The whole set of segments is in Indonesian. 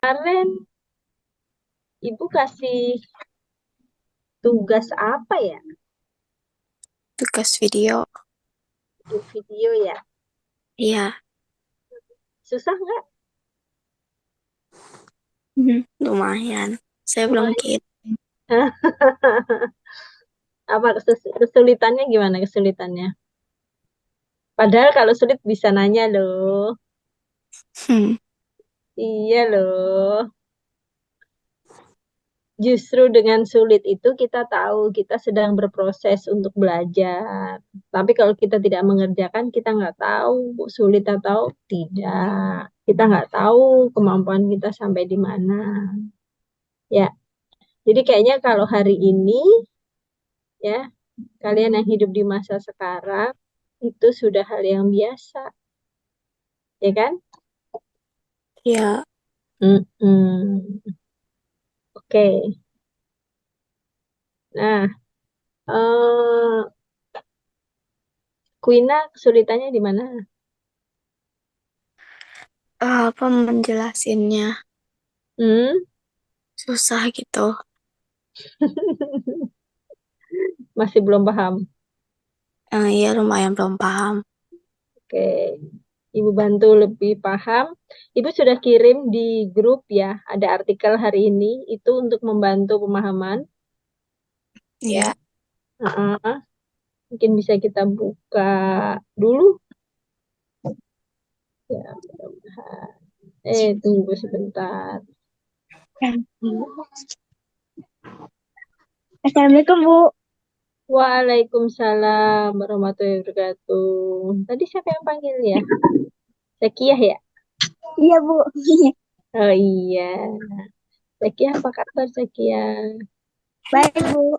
Kemarin Ibu kasih tugas apa ya? Tugas video. Bikin video ya. Iya. Susah nggak? Lumayan. Saya belum Lumayan. kirim. Apa kesulitannya gimana kesulitannya? Padahal kalau sulit bisa nanya loh. Hmm. Iya loh. Justru dengan sulit itu kita tahu kita sedang berproses untuk belajar. Tapi kalau kita tidak mengerjakan, kita nggak tahu sulit atau tidak. Kita nggak tahu kemampuan kita sampai di mana. Ya, jadi kayaknya kalau hari ini ya kalian yang hidup di masa sekarang itu sudah hal yang biasa, ya kan? Ya. Mm-mm. Oke. Nah, Quina kesulitannya di mana? Apa menjelasinnya Hmm? susah gitu. Masih belum paham. Iya lumayan belum paham. Oke. Ibu bantu lebih paham. Ibu sudah kirim di grup ya, ada artikel hari ini itu untuk membantu pemahaman ya. Iya. Heeh. Mungkin bisa kita buka dulu ya. Mudah-mudahan. Tunggu sebentar. Assalamualaikum, Bu. Waalaikumsalam warahmatullahi wabarakatuh. Tadi siapa yang panggil ya? Zakiah ya? Iya, Bu. Oh iya. Zakiah apa kabar Zakiah? Baik, Bu.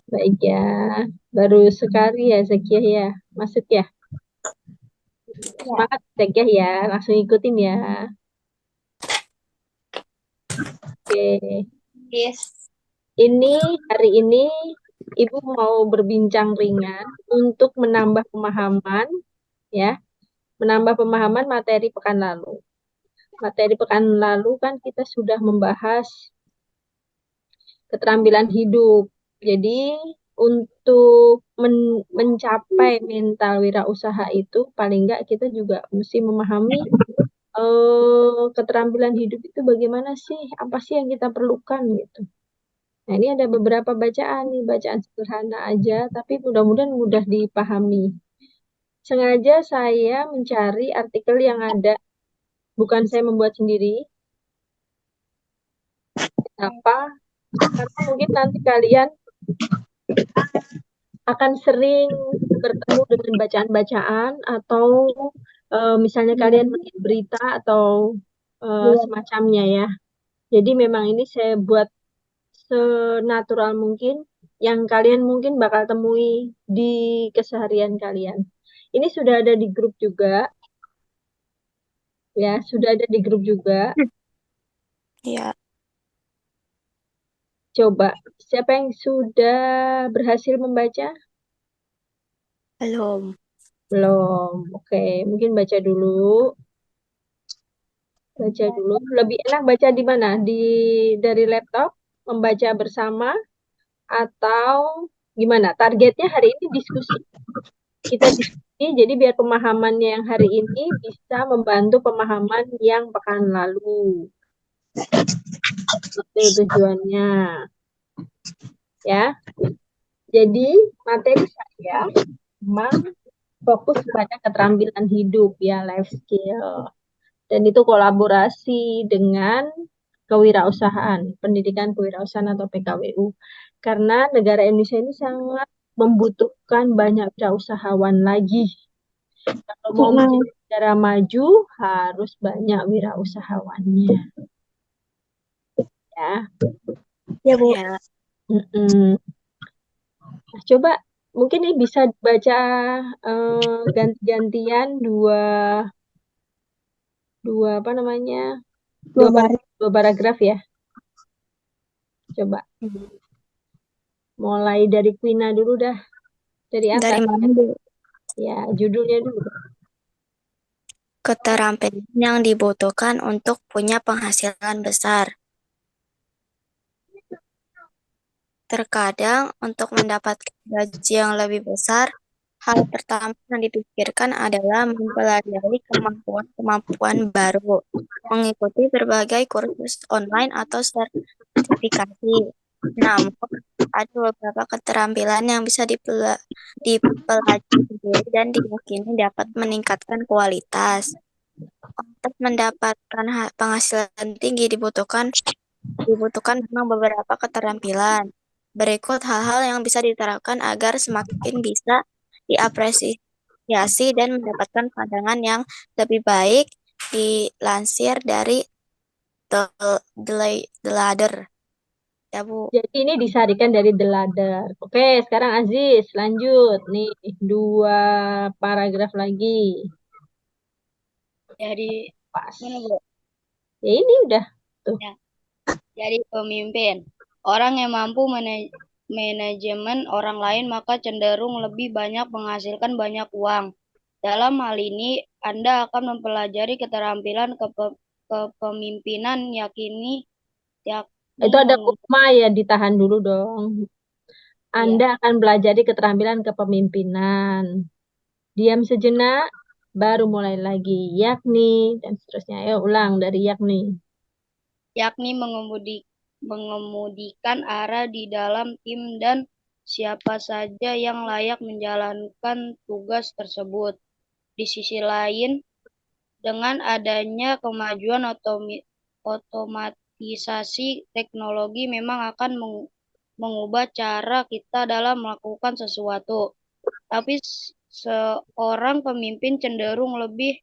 Baik ya. Baru sekali ya Zakiah ya. Masuk ya. Ya. Semangat Zakiah ya. Langsung ikutin ya. Oke. Yes. Ini hari ini Ibu mau berbincang ringan untuk menambah pemahaman ya. Menambah pemahaman materi pekan lalu. Materi pekan lalu kan kita sudah membahas keterampilan hidup. Jadi untuk mencapai mental wirausaha itu paling enggak kita juga mesti memahami keterampilan hidup itu bagaimana sih, apa sih yang kita perlukan gitu. Nah ini ada beberapa bacaan nih, bacaan sederhana aja, tapi mudah-mudahan mudah dipahami. Sengaja saya mencari artikel yang ada, bukan saya membuat sendiri. Apa? Karena mungkin nanti kalian akan sering bertemu dengan bacaan-bacaan atau misalnya kalian melihat berita atau semacamnya ya. Jadi memang ini saya buat senatural mungkin yang kalian mungkin bakal temui di keseharian kalian. Ini sudah ada di grup juga, ya, sudah ada di grup juga. Iya. Coba, siapa yang sudah berhasil membaca? Belum. Belum. Oke, mungkin baca dulu. Baca dulu. Lebih enak baca di mana? Dari laptop, membaca bersama atau gimana? Targetnya hari ini diskusi. Kita diskusi, jadi biar pemahamannya yang hari ini bisa membantu pemahaman yang pekan lalu. Itu tujuannya, ya. Jadi materi saya memang fokus pada keterampilan hidup ya, life skill. Dan itu kolaborasi dengan kewirausahaan, pendidikan kewirausahaan atau PKWU. Karena negara Indonesia ini sangat membutuhkan banyak wirausahawan lagi. Kalau mau Mm-mm. menjadi negara maju, harus banyak wirausahawannya, ya. Ya, Bu. Ya. Mm-mm. Nah, coba mungkin ini bisa baca ganti-gantian dua dua apa namanya Dua baris. dua paragraf ya. Coba mulai dari Quina dulu dah, dari Dari atas. mana, Bu? Ya, judulnya dulu. keterampilan yang dibutuhkan untuk punya penghasilan besar. Terkadang untuk mendapatkan gaji yang lebih besar, hal pertama yang dipikirkan adalah mempelajari kemampuan-kemampuan baru, mengikuti berbagai kursus online atau sertifikasi. Namun, ada beberapa keterampilan yang bisa dipelajari sendiri dan diyakini dapat meningkatkan kualitas. Untuk mendapatkan penghasilan tinggi dibutuhkan memang beberapa keterampilan. Berikut hal-hal yang bisa diterapkan agar semakin bisa diapresiasi dan mendapatkan pandangan yang lebih baik, dilansir dari The, The Ladder. Ya, Bu. Jadi ini disarikan dari The Ladder. Oke, sekarang Aziz, lanjut. Nih, dua paragraf lagi. Jadi, Pas. mana Bu? Ya ini udah. Tuh. Ya. Jadi pemimpin. Orang yang mampu manajemen orang lain maka cenderung lebih banyak menghasilkan banyak uang. Dalam hal ini, Anda akan mempelajari keterampilan kepemimpinan yakni Itu ada mengubah. koma ya, ditahan dulu dong. Anda akan belajar keterampilan kepemimpinan. Diam sejenak, baru mulai lagi. Yakni, dan seterusnya. Ayo ulang dari yakni. Yakni mengemudikan arah di dalam tim dan siapa saja yang layak menjalankan tugas tersebut. Di sisi lain, dengan adanya kemajuan otomatisasi teknologi memang akan mengubah cara kita dalam melakukan sesuatu. Tapi seorang pemimpin cenderung lebih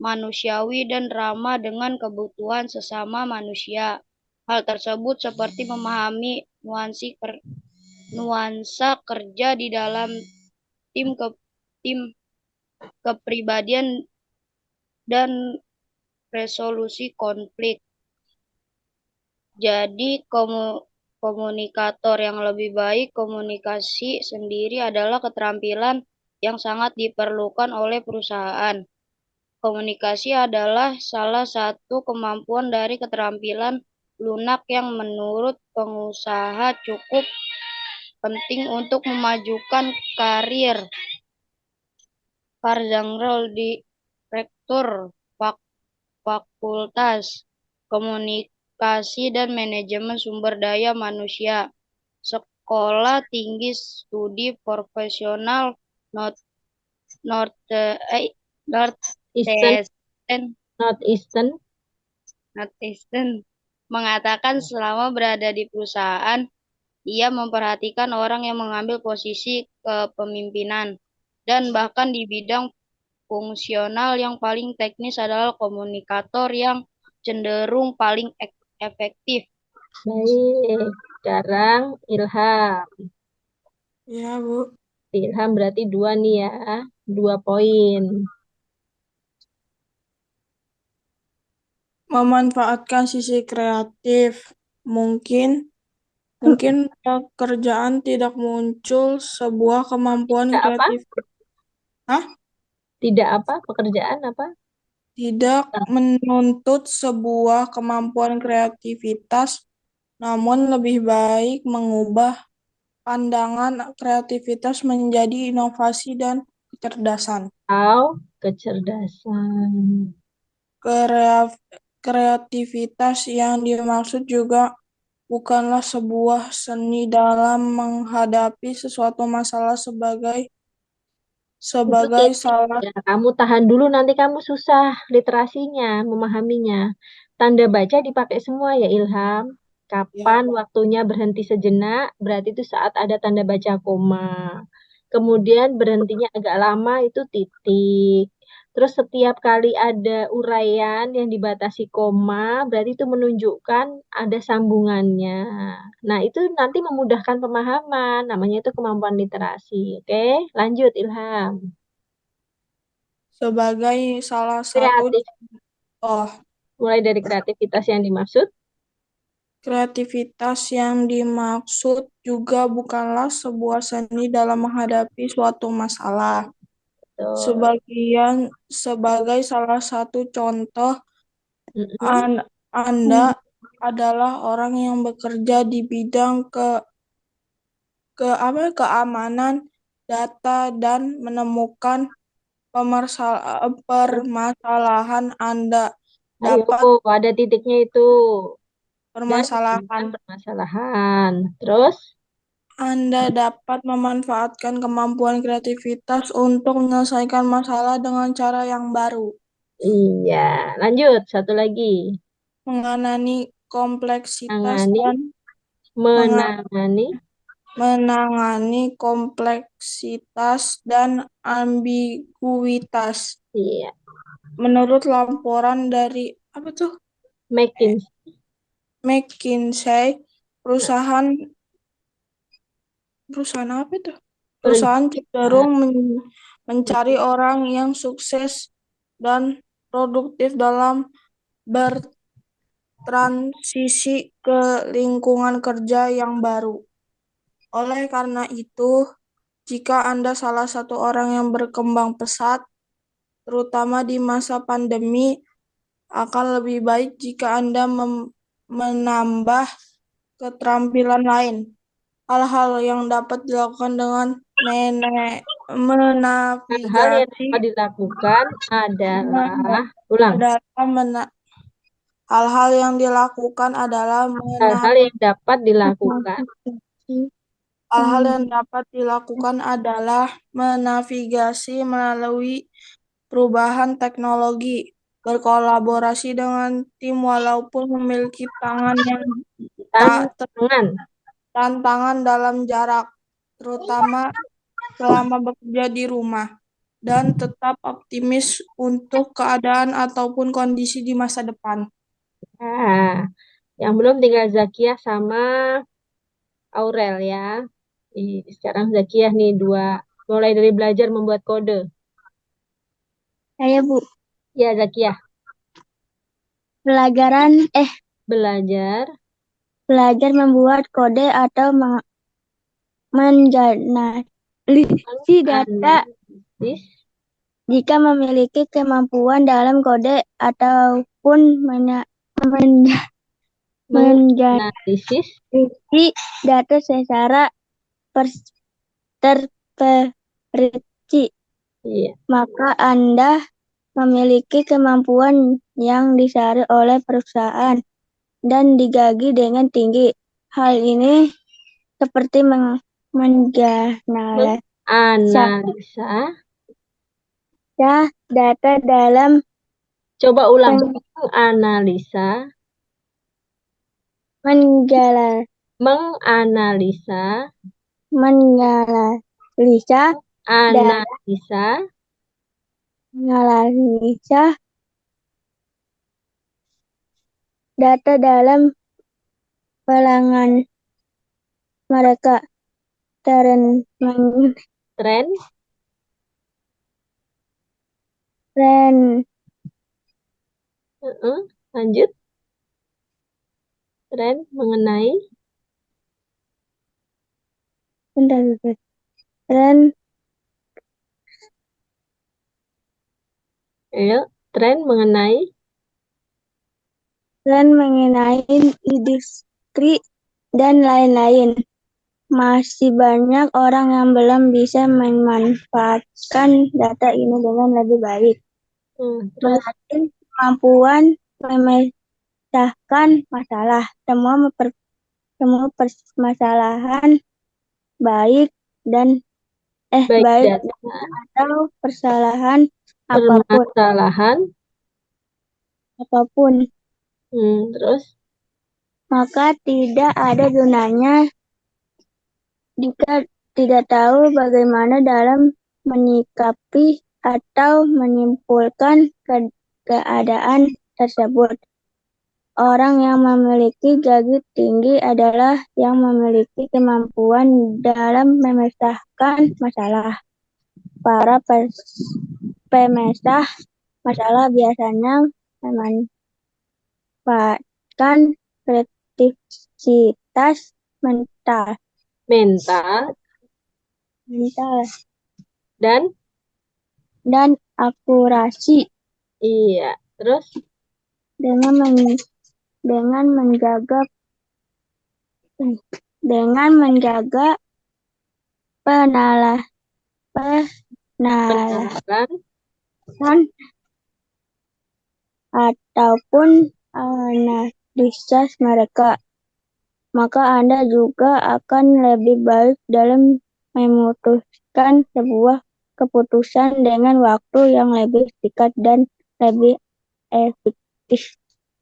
manusiawi dan ramah dengan kebutuhan sesama manusia. Hal tersebut seperti memahami nuansa kerja di dalam tim kepribadian dan resolusi konflik. Jadi komunikator yang lebih baik, komunikasi sendiri adalah keterampilan yang sangat diperlukan oleh perusahaan. Komunikasi adalah salah satu kemampuan dari keterampilan lunak yang menurut pengusaha cukup penting untuk memajukan karir. Farzanrol, Direktur Fakultas Komunikasi dan Manajemen Sumber Daya Manusia, Sekolah Tinggi Studi Profesional Northeastern mengatakan selama berada di perusahaan, ia memperhatikan orang yang mengambil posisi kepemimpinan dan bahkan di bidang fungsional yang paling teknis adalah komunikator yang cenderung paling efektif. Baik, sekarang Ilham. Ya, Bu. Ilham berarti dua nih ya, 2 poin. Memanfaatkan sisi kreatif. Mungkin pekerjaan tidak muncul sebuah kemampuan Tidak apa? kreatif. Hah? Tidak apa? Pekerjaan apa? Tidak menuntut sebuah kemampuan kreativitas, namun lebih baik mengubah pandangan kreativitas menjadi inovasi dan kecerdasan. Atau kecerdasan. Kreativitas yang dimaksud juga bukanlah sebuah seni dalam menghadapi sesuatu masalah sebagai Itu salah. ya, kamu tahan dulu nanti kamu susah literasinya, memahaminya. Tanda baca dipakai semua ya Ilham. Ya, Kapan waktunya berhenti sejenak, berarti itu saat ada tanda baca koma. Kemudian berhentinya agak lama itu titik. Terus setiap kali ada uraian yang dibatasi koma, berarti itu menunjukkan ada sambungannya. Nah, itu nanti memudahkan pemahaman, namanya itu kemampuan literasi. Oke, lanjut Ilham. sebagai salah satu. Kreatif, Oh, mulai dari kreativitas yang dimaksud. kreativitas yang dimaksud juga bukanlah sebuah seni dalam menghadapi suatu masalah Betul. Sebagai salah satu contoh, Mm-mm. Anda adalah orang yang bekerja di bidang keamanan data dan menemukan permasalahan Anda Ayo, dapat ada titiknya itu. Dan menemukan permasalahan permasalahan. Terus, Anda dapat memanfaatkan kemampuan kreativitas untuk menyelesaikan masalah dengan cara yang baru. iya. Lanjut, satu lagi. Mengenai kompleksitas Menangani, dan menangani. menangani kompleksitas dan ambiguitas. Iya. Menurut laporan dari McKinsey. McKinsey, perusahaan Perusahaan cenderung mencari orang yang sukses dan produktif dalam bertransisi ke lingkungan kerja yang baru. Oleh karena itu, jika Anda salah satu orang yang berkembang pesat, terutama di masa pandemi, akan lebih baik jika Anda menambah keterampilan lain. Hal-hal yang dapat dilakukan dengan Hal yang menavigasi dapat dilakukan adalah, ulang. hal-hal yang dilakukan adalah Hal-hal yang dapat dilakukan. hal-hal yang dapat dilakukan adalah menavigasi melalui perubahan teknologi, berkolaborasi dengan tim walaupun memiliki tantangan dalam jarak, terutama selama bekerja di rumah, dan tetap optimis untuk keadaan ataupun kondisi di masa depan. Nah, yang belum tinggal Zakiah sama Aurel ya. Sekarang Zakiah nih dua. Mulai dari belajar membuat kode. Saya Bu, Ya Zakiah. belajar Belajar membuat kode atau menganalisis data analisis jika memiliki kemampuan dalam kode ataupun menganalisis menganalisis data secara terperinci, iya, maka Anda memiliki kemampuan yang disari oleh perusahaan dan digaji dengan tinggi. Hal ini seperti menganalisa. data dalam Coba ulang. Menganalisa menganalisa analisa data dalam pelanggan mereka. Tren lanjut. Tren mengenai tren mengenai industri dan lain-lain. Masih banyak orang yang belum bisa memanfaatkan data ini dengan lebih baik. Melatih kemampuan memecahkan masalah. Semua permasalahan baik atau permasalahan apapun, terus maka tidak ada gunanya jika tidak tahu bagaimana dalam menyikapi atau menyimpulkan keadaan tersebut. Orang yang memiliki gaji tinggi adalah yang memiliki kemampuan dalam memecahkan masalah. Para pemecah masalah biasanya memanfaatkan kreativitas mental dan dan akurasi Iya. Terus dengan dengan menjaga penalaran penalaran ataupun analisis mereka, maka Anda juga akan lebih baik dalam memutuskan sebuah keputusan dengan waktu yang lebih singkat dan lebih efektif.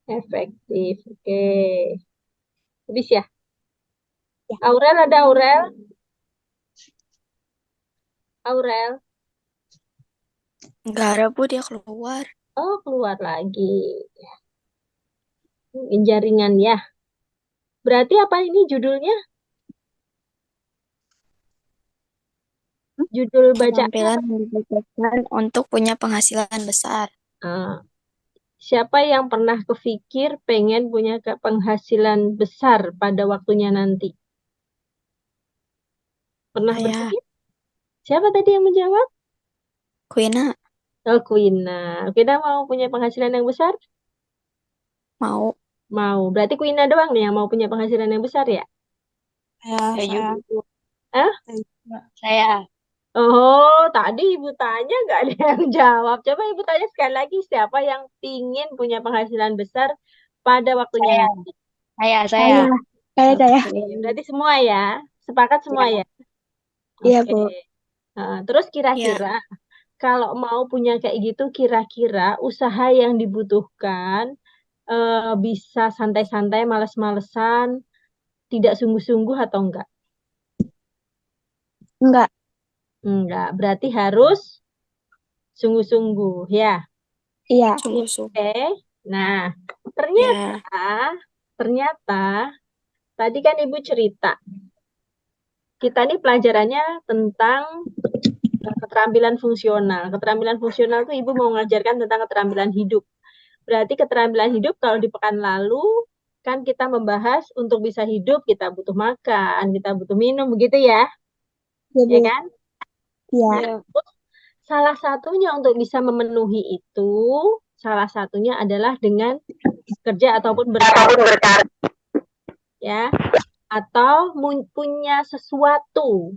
efektif. Oke. Habis ya? Aurel, ada Aurel? Aurel? Enggak ada, Bu, dia keluar. Oh, keluar lagi. Mungkin jaringan ya. Berarti apa ini judulnya? Judul bacaannya Keterampilan apa? yang dibutuhkan untuk punya penghasilan besar. Siapa yang pernah kepikir pengen punya penghasilan besar pada waktunya nanti? Pernah Saya, berpikir? Siapa tadi yang menjawab? Kuina, Oh, Quina. Quina mau punya penghasilan yang besar? mau. Mau. Berarti Quina doang nih yang mau punya penghasilan yang besar ya? Saya juga. Eh? Saya. Oh, tadi Ibu tanya nggak ada yang jawab. Coba Ibu tanya sekali lagi, siapa yang pingin punya penghasilan besar pada waktunya Saya. nanti? Saya. Saya. Oke, berarti semua ya? Sepakat semua ya? Iya, Oke. Bu. Terus Ya, kira-kira kalau mau punya kayak gitu, kira-kira usaha yang dibutuhkan bisa santai-santai, males-malesan, tidak sungguh-sungguh atau enggak? enggak. Enggak, berarti harus sungguh-sungguh ya. Iya. Oke. Nah, Ya. ternyata tadi kan Ibu cerita, kita ini pelajarannya tentang keterampilan fungsional. Keterampilan fungsional itu Ibu mau mengajarkan tentang keterampilan hidup. Berarti keterampilan hidup kalau di pekan lalu kan kita membahas untuk bisa hidup kita butuh makan, kita butuh minum, begitu ya? Iya, Ya Bu. kan? Iya. Ya. Salah satunya untuk bisa memenuhi itu, salah satunya adalah dengan kerja ataupun berkarya, ya, atau punya sesuatu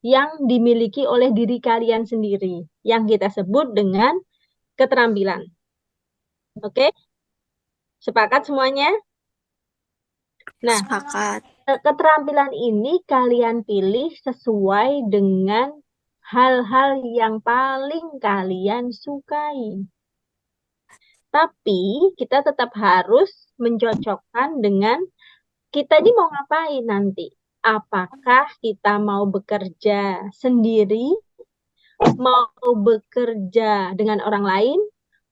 yang dimiliki oleh diri kalian sendiri, yang kita sebut dengan keterampilan. Oke? Sepakat semuanya? Nah, Sepakat. keterampilan ini kalian pilih sesuai dengan hal-hal yang paling kalian sukai. Tapi kita tetap harus mencocokkan dengan kita ini mau ngapain nanti. Apakah kita mau bekerja sendiri, mau bekerja dengan orang lain,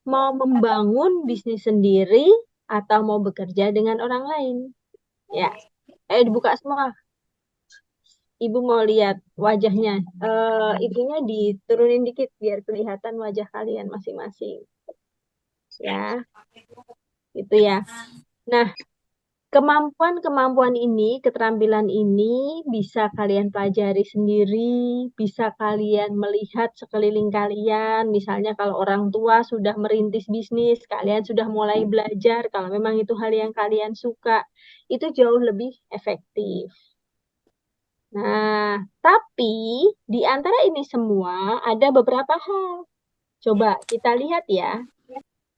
mau membangun bisnis sendiri, atau mau bekerja dengan orang lain. Ya, ayo dibuka semua. Ibu mau lihat wajahnya. Ibunya diturunin dikit biar kelihatan wajah kalian masing-masing. Ya, gitu ya. Nah, kemampuan-kemampuan ini, keterampilan ini bisa kalian pelajari sendiri, bisa kalian melihat sekeliling kalian. Misalnya kalau orang tua sudah merintis bisnis, kalian sudah mulai belajar, kalau memang itu hal yang kalian suka, itu jauh lebih efektif. Nah, tapi di antara ini semua ada beberapa hal. Coba kita lihat ya.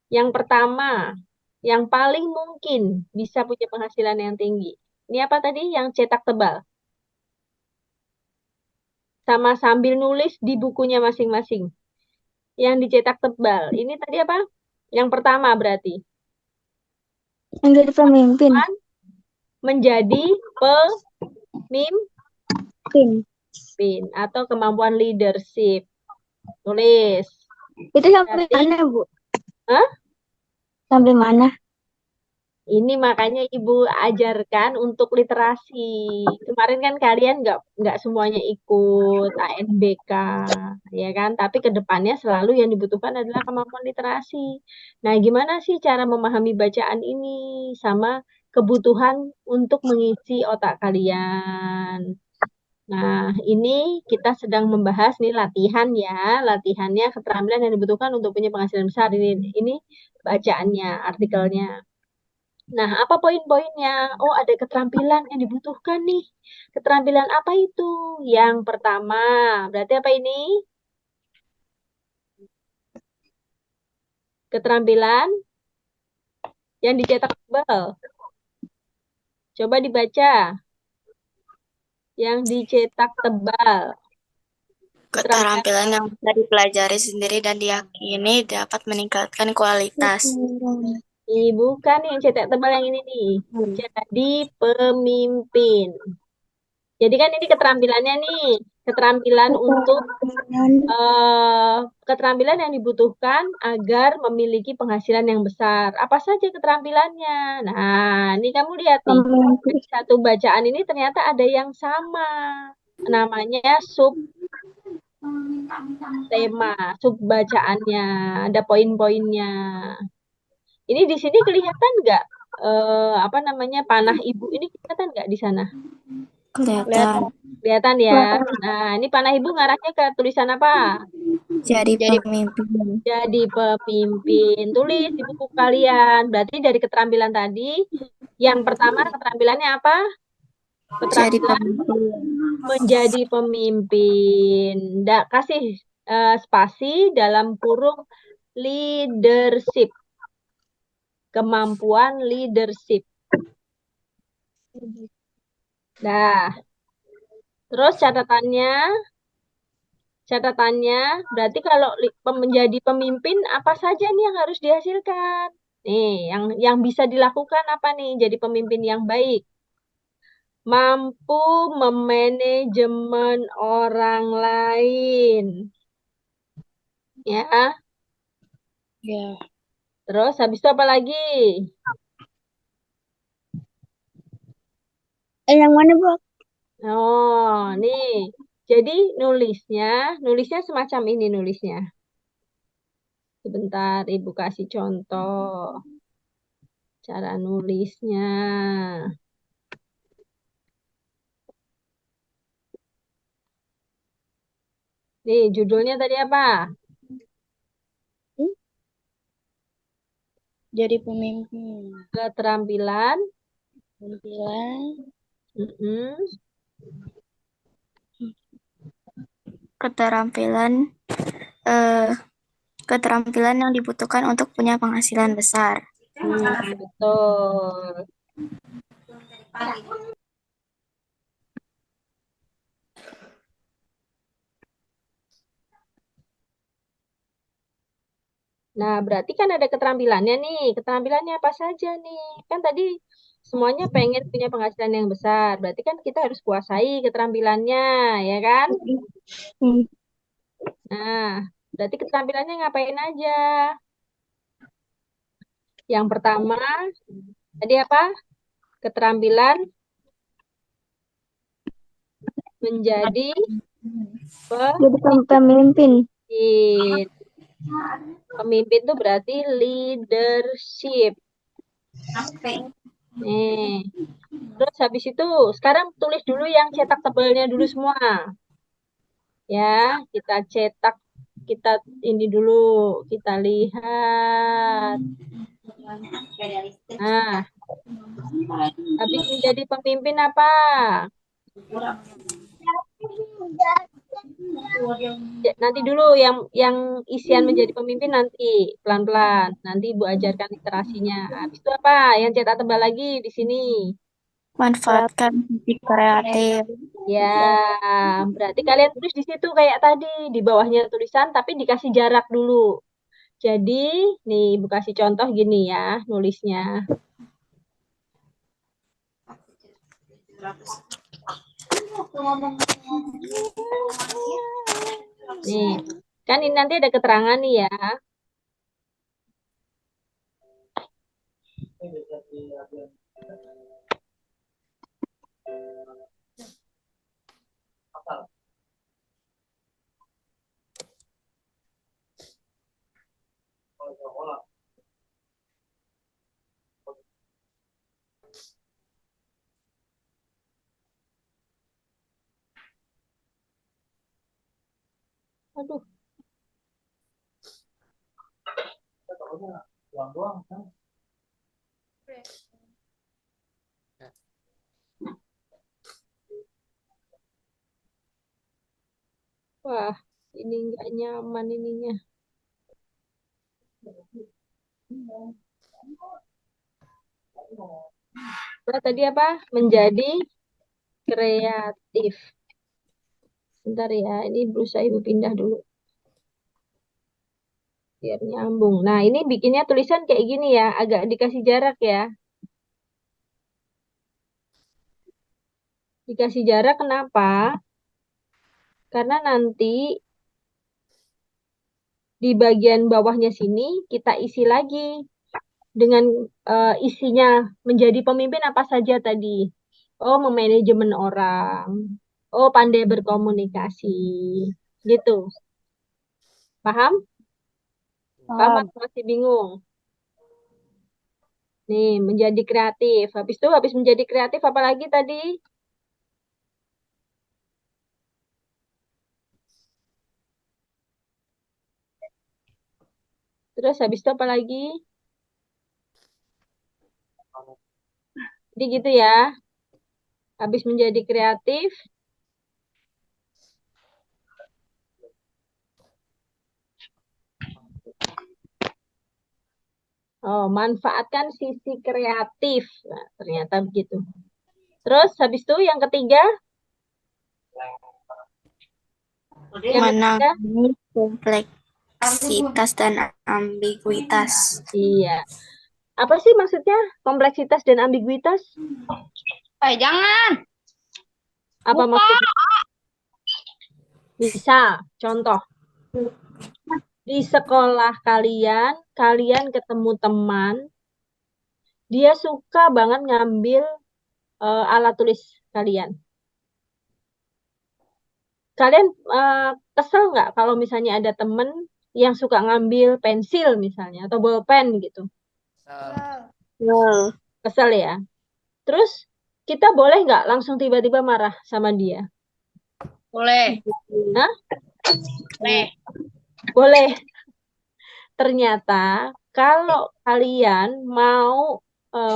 Yang pertama, yang paling mungkin bisa punya penghasilan yang tinggi. Ini apa tadi? Yang cetak tebal. Sama sambil nulis di bukunya masing-masing. Yang dicetak tebal. Ini tadi apa? Yang pertama berarti. Menjadi pemimpin. Menjadi pemimpin atau kemampuan leadership. Tulis. Itu sampai Berarti, mana, Bu? Hah? Sampai mana? Ini makanya Ibu ajarkan untuk literasi. Kemarin kan kalian nggak semuanya ikut ANBK, ya kan? Tapi ke depannya selalu yang dibutuhkan adalah kemampuan literasi. Nah, gimana sih cara memahami bacaan ini sama kebutuhan untuk mengisi otak kalian? Nah, ini kita sedang membahas nih latihan ya, latihannya keterampilan yang dibutuhkan untuk punya penghasilan besar. Ini bacaannya, artikelnya. Nah, apa poin-poinnya? Oh, ada keterampilan yang dibutuhkan nih. Keterampilan apa itu? Yang pertama, berarti apa ini? Keterampilan yang dicetak tebal. Coba dibaca. Yang dicetak tebal. Keterampilan yang bisa dipelajari sendiri dan diyakini dapat meningkatkan kualitas. Bukan yang cetak tebal yang ini nih. Jadi pemimpin. Jadi kan ini keterampilannya nih. Keterampilan untuk keterampilan yang dibutuhkan agar memiliki penghasilan yang besar. Apa saja keterampilannya? Nah, ini kamu lihat nih. Di satu bacaan ini ternyata ada yang sama. Namanya sub tema, sub bacaannya. Ada poin-poinnya. Ini di sini kelihatan nggak apa namanya panah ibu ini kelihatan nggak di sana? Kelihatan. Kelihatan ya. Nah, ini panah ibu ngarahnya ke tulisan apa? Jadi pemimpin. Jadi pemimpin. Tulis di buku kalian. Berarti dari keterampilan tadi, yang pertama keterampilannya apa? Jadi Keterampilan pemimpin. menjadi pemimpin. Kasih spasi dalam kurung leadership. Kemampuan leadership. Nah, terus catatannya berarti kalau menjadi pemimpin apa saja nih yang harus dihasilkan? Nih, yang bisa dilakukan apa nih jadi pemimpin yang baik? Mampu memanajemen orang lain. Ya. Ya. Terus habis itu apa lagi? Yang mana, Bu? Oh, nih. Jadi nulisnya semacam ini nulisnya. Sebentar, Ibu kasih contoh cara nulisnya. Nih, judulnya tadi apa? Jadi pemimpin. Keterampilan. Mm-mm. Keterampilan yang dibutuhkan untuk punya penghasilan besar. Betul. Nah, berarti kan ada keterampilannya nih. Keterampilannya apa saja nih? Kan tadi semuanya pengen punya penghasilan yang besar. Berarti kan kita harus kuasai keterampilannya, ya kan? Nah, berarti keterampilannya ngapain aja? Yang pertama, tadi apa? Keterampilan menjadi pemimpin. Pemimpin itu berarti leadership. Nih. Terus habis itu, sekarang tulis dulu yang cetak tebelnya dulu semua. Ya, kita cetak, kita ini dulu, kita lihat. Nah, habis menjadi pemimpin apa? Nanti dulu yang isian menjadi pemimpin nanti pelan-pelan. Nanti Ibu ajarkan literasinya. Habis itu apa? Yang cetak tebal lagi di sini. Manfaatkan sisi kreatif. Ya, berarti kalian tulis di situ kayak tadi, di bawahnya tulisan tapi dikasih jarak dulu. Jadi, nih Ibu kasih contoh gini ya, nulisnya. Nih, kan ini nanti ada keterangan nih ya. Aduh, wah, ini nggak nyaman ininya. Nah, tadi apa? Menjadi kreatif. Bentar ya, ini berusaha Ibu pindah dulu biar nyambung. Nah, ini bikinnya tulisan kayak gini ya, agak dikasih jarak ya. Dikasih jarak kenapa? Karena nanti di bagian bawahnya sini kita isi lagi dengan isinya menjadi pemimpin apa saja tadi. Oh, memanajemen orang. Oh, pandai berkomunikasi. Gitu. Paham? Paham Paham. atau masih bingung? Nih, menjadi kreatif. Habis menjadi kreatif apa lagi tadi? Terus habis itu apa lagi? Jadi gitu ya. Habis menjadi kreatif, oh, manfaatkan sisi kreatif. Nah, ternyata begitu. Terus habis itu yang ketiga, Menangani kompleksitas dan ambiguitas. iya. Apa sih maksudnya kompleksitas dan ambiguitas? Jangan. Apa Buka. maksudnya? Bisa, contoh. Di sekolah kalian, kalian ketemu teman, dia suka banget ngambil alat tulis kalian. Kalian kesel nggak kalau misalnya ada temen yang suka ngambil pensil misalnya, atau bolpen gitu? Kesel ya? Terus kita boleh nggak langsung tiba-tiba marah sama dia? Boleh. Hah? Boleh. Boleh. Ternyata kalau kalian mau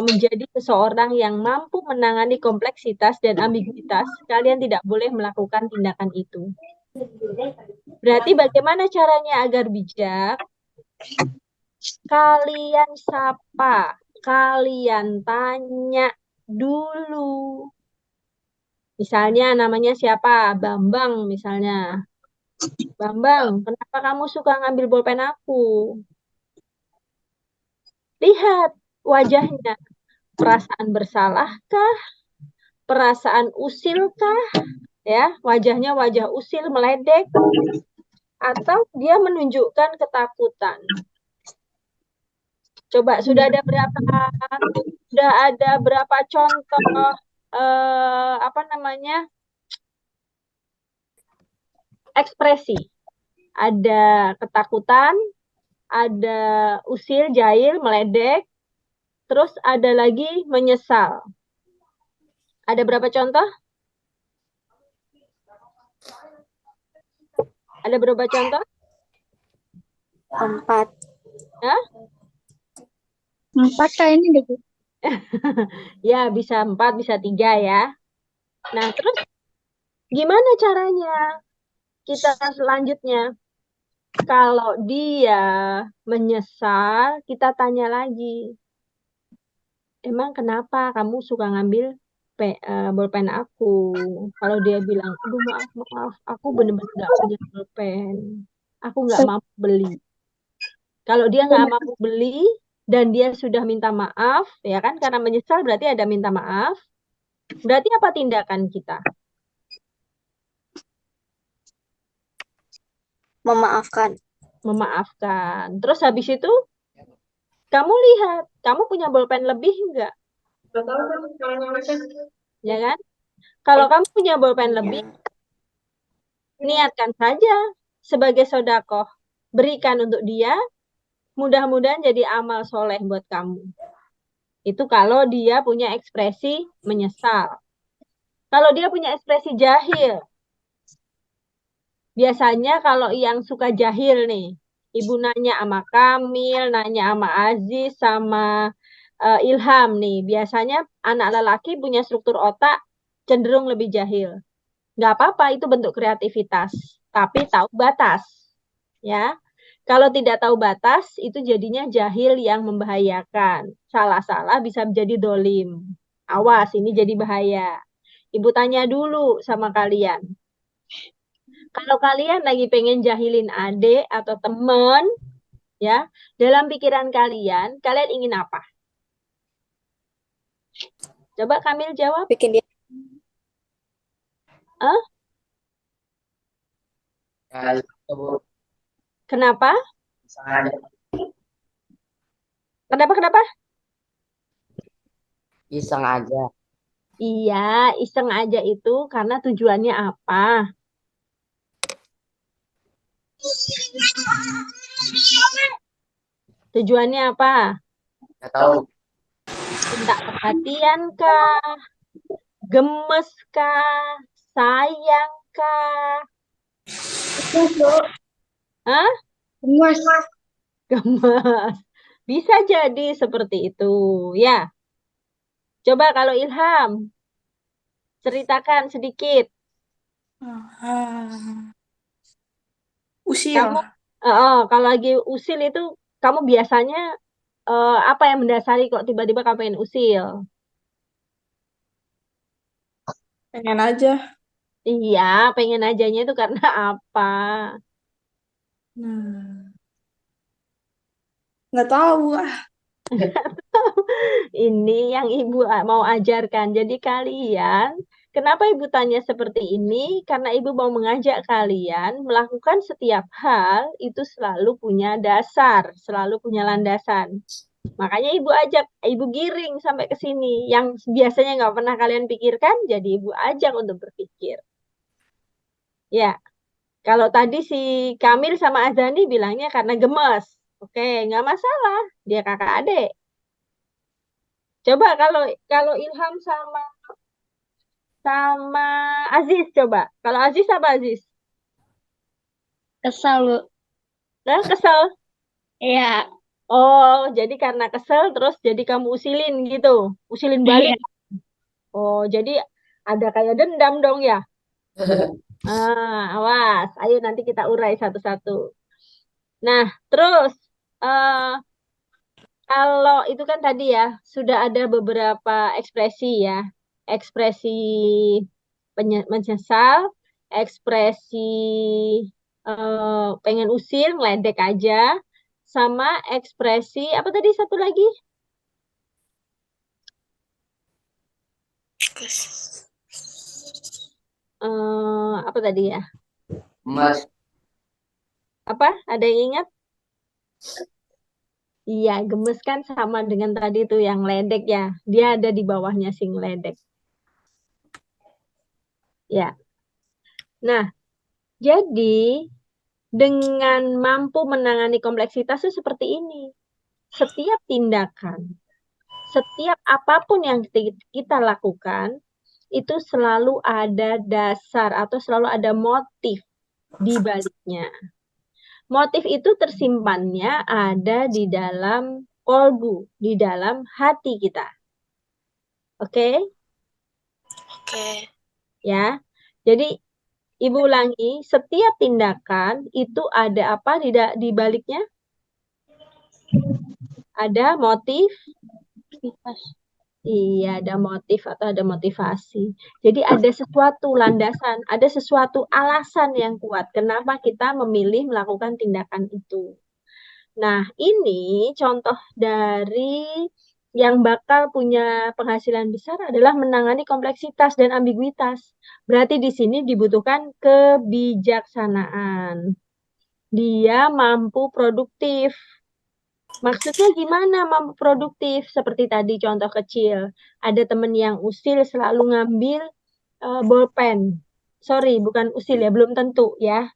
menjadi seseorang yang mampu menangani kompleksitas dan ambiguitas, kalian tidak boleh melakukan tindakan itu. Berarti bagaimana caranya agar bijak? Kalian sapa, kalian tanya dulu. Misalnya namanya siapa? Bambang misalnya. Bambang, kenapa kamu suka ngambil bolpen aku? Lihat wajahnya. Perasaan bersalahkah? Perasaan usilkah? Ya, wajahnya wajah usil meledek, atau dia menunjukkan ketakutan. Coba sudah ada berapa contoh apa namanya ekspresi? Ada ketakutan, ada usil, jahil, meledek, terus ada lagi menyesal. Ada berapa contoh? Ada berapa contoh? 4. Hah? 4 kayaknya deh. Ya, bisa 4, bisa 3 ya. Nah, terus gimana caranya kita selanjutnya? Kalau dia menyesal, kita tanya lagi. Emang kenapa kamu suka ngambil bolpen aku? Kalau dia bilang, aduh maaf, aku bener-bener gak punya bolpen. Aku nggak mampu beli. Kalau dia nggak mampu beli dan dia sudah minta maaf, ya kan? Karena menyesal berarti ada minta maaf. Berarti apa tindakan kita? Memaafkan. Memaafkan. Terus habis itu, kamu lihat, kamu punya bolpen lebih enggak? Ya kan? Kalau kamu punya bolpen lebih, niatkan saja sebagai sodakoh. Berikan untuk dia, mudah-mudahan jadi amal soleh buat kamu. Itu kalau dia punya ekspresi menyesal. Kalau dia punya ekspresi jahil, Biasanya kalau yang suka jahil nih, Ibu nanya sama Kamil, nanya sama Aziz, sama Ilham nih. Biasanya anak lelaki punya struktur otak cenderung lebih jahil. Nggak apa-apa, itu bentuk kreativitas. Tapi tahu batas. Ya, kalau tidak tahu batas, itu jadinya jahil yang membahayakan. Salah-salah bisa menjadi dolim. Awas, ini jadi bahaya. Ibu tanya dulu sama kalian. Kalau kalian lagi pengen jahilin adik atau temen, ya, dalam pikiran kalian ingin apa? Coba Kamil jawab. Bikin dia Eh? Kenapa? Kenapa? Iseng aja. Iya, iseng aja itu karena tujuannya apa? Tujuannya apa? Nggak tahu. Minta perhatian kah? Gemes kah? Sayang kah? Hah? Gemes. Gemes. Bisa jadi seperti itu, ya. Coba kalau Ilham, ceritakan sedikit. Usil. Kamu, kalau lagi usil itu, kamu biasanya apa yang mendasari kok tiba-tiba kamu pengen usil? Pengen aja. Iya, pengen ajanya itu karena apa? Nah, nggak tahu ah. Ini yang Ibu mau ajarkan. Jadi kalian, kenapa Ibu tanya seperti ini? Karena Ibu mau mengajak kalian melakukan setiap hal itu selalu punya dasar, selalu punya landasan. Makanya Ibu ajak, Ibu giring sampai ke sini. Yang biasanya nggak pernah kalian pikirkan, jadi Ibu ajak untuk berpikir. Ya, kalau tadi si Kamil sama Azani bilangnya karena gemes. Oke, nggak masalah. Dia kakak adik. Coba kalau Ilham sama Aziz coba. Kalau Aziz apa Aziz? Kesal, Bu. Nah, kesel. Iya. Oh, jadi karena kesel terus jadi kamu usilin gitu. Usilin balik. Oh, jadi ada kayak dendam dong ya. Awas. Ayo nanti kita urai satu-satu. Nah, terus kalau itu kan tadi ya, sudah ada beberapa ekspresi ya. Ekspresi menyesal, ekspresi pengen usil, ngeledek aja, sama ekspresi apa tadi satu lagi? Apa tadi ya? Mas. Apa? Ada yang ingat? Iya, gemes kan sama dengan tadi tuh yang ledek ya. Dia ada di bawahnya si ngeledek. Ya. Nah, jadi dengan mampu menangani kompleksitas itu seperti ini. Setiap tindakan, setiap apapun yang kita lakukan, itu selalu ada dasar atau selalu ada motif di baliknya. Motif itu tersimpannya ada di dalam kolbu, di dalam hati kita. Oke? Oke. Ya. Jadi Ibu ulangi, setiap tindakan itu ada apa di baliknya? Ada motif. Iya, ada motif atau ada motivasi. Jadi ada sesuatu landasan, ada sesuatu alasan yang kuat kenapa kita memilih melakukan tindakan itu. Nah, ini contoh dari yang bakal punya penghasilan besar adalah menangani kompleksitas dan ambiguitas. Berarti di sini dibutuhkan kebijaksanaan. Dia mampu produktif. Maksudnya gimana mampu produktif? Seperti tadi contoh kecil. Ada teman yang usil selalu ngambil bolpen. Sorry, bukan usil ya, belum tentu ya.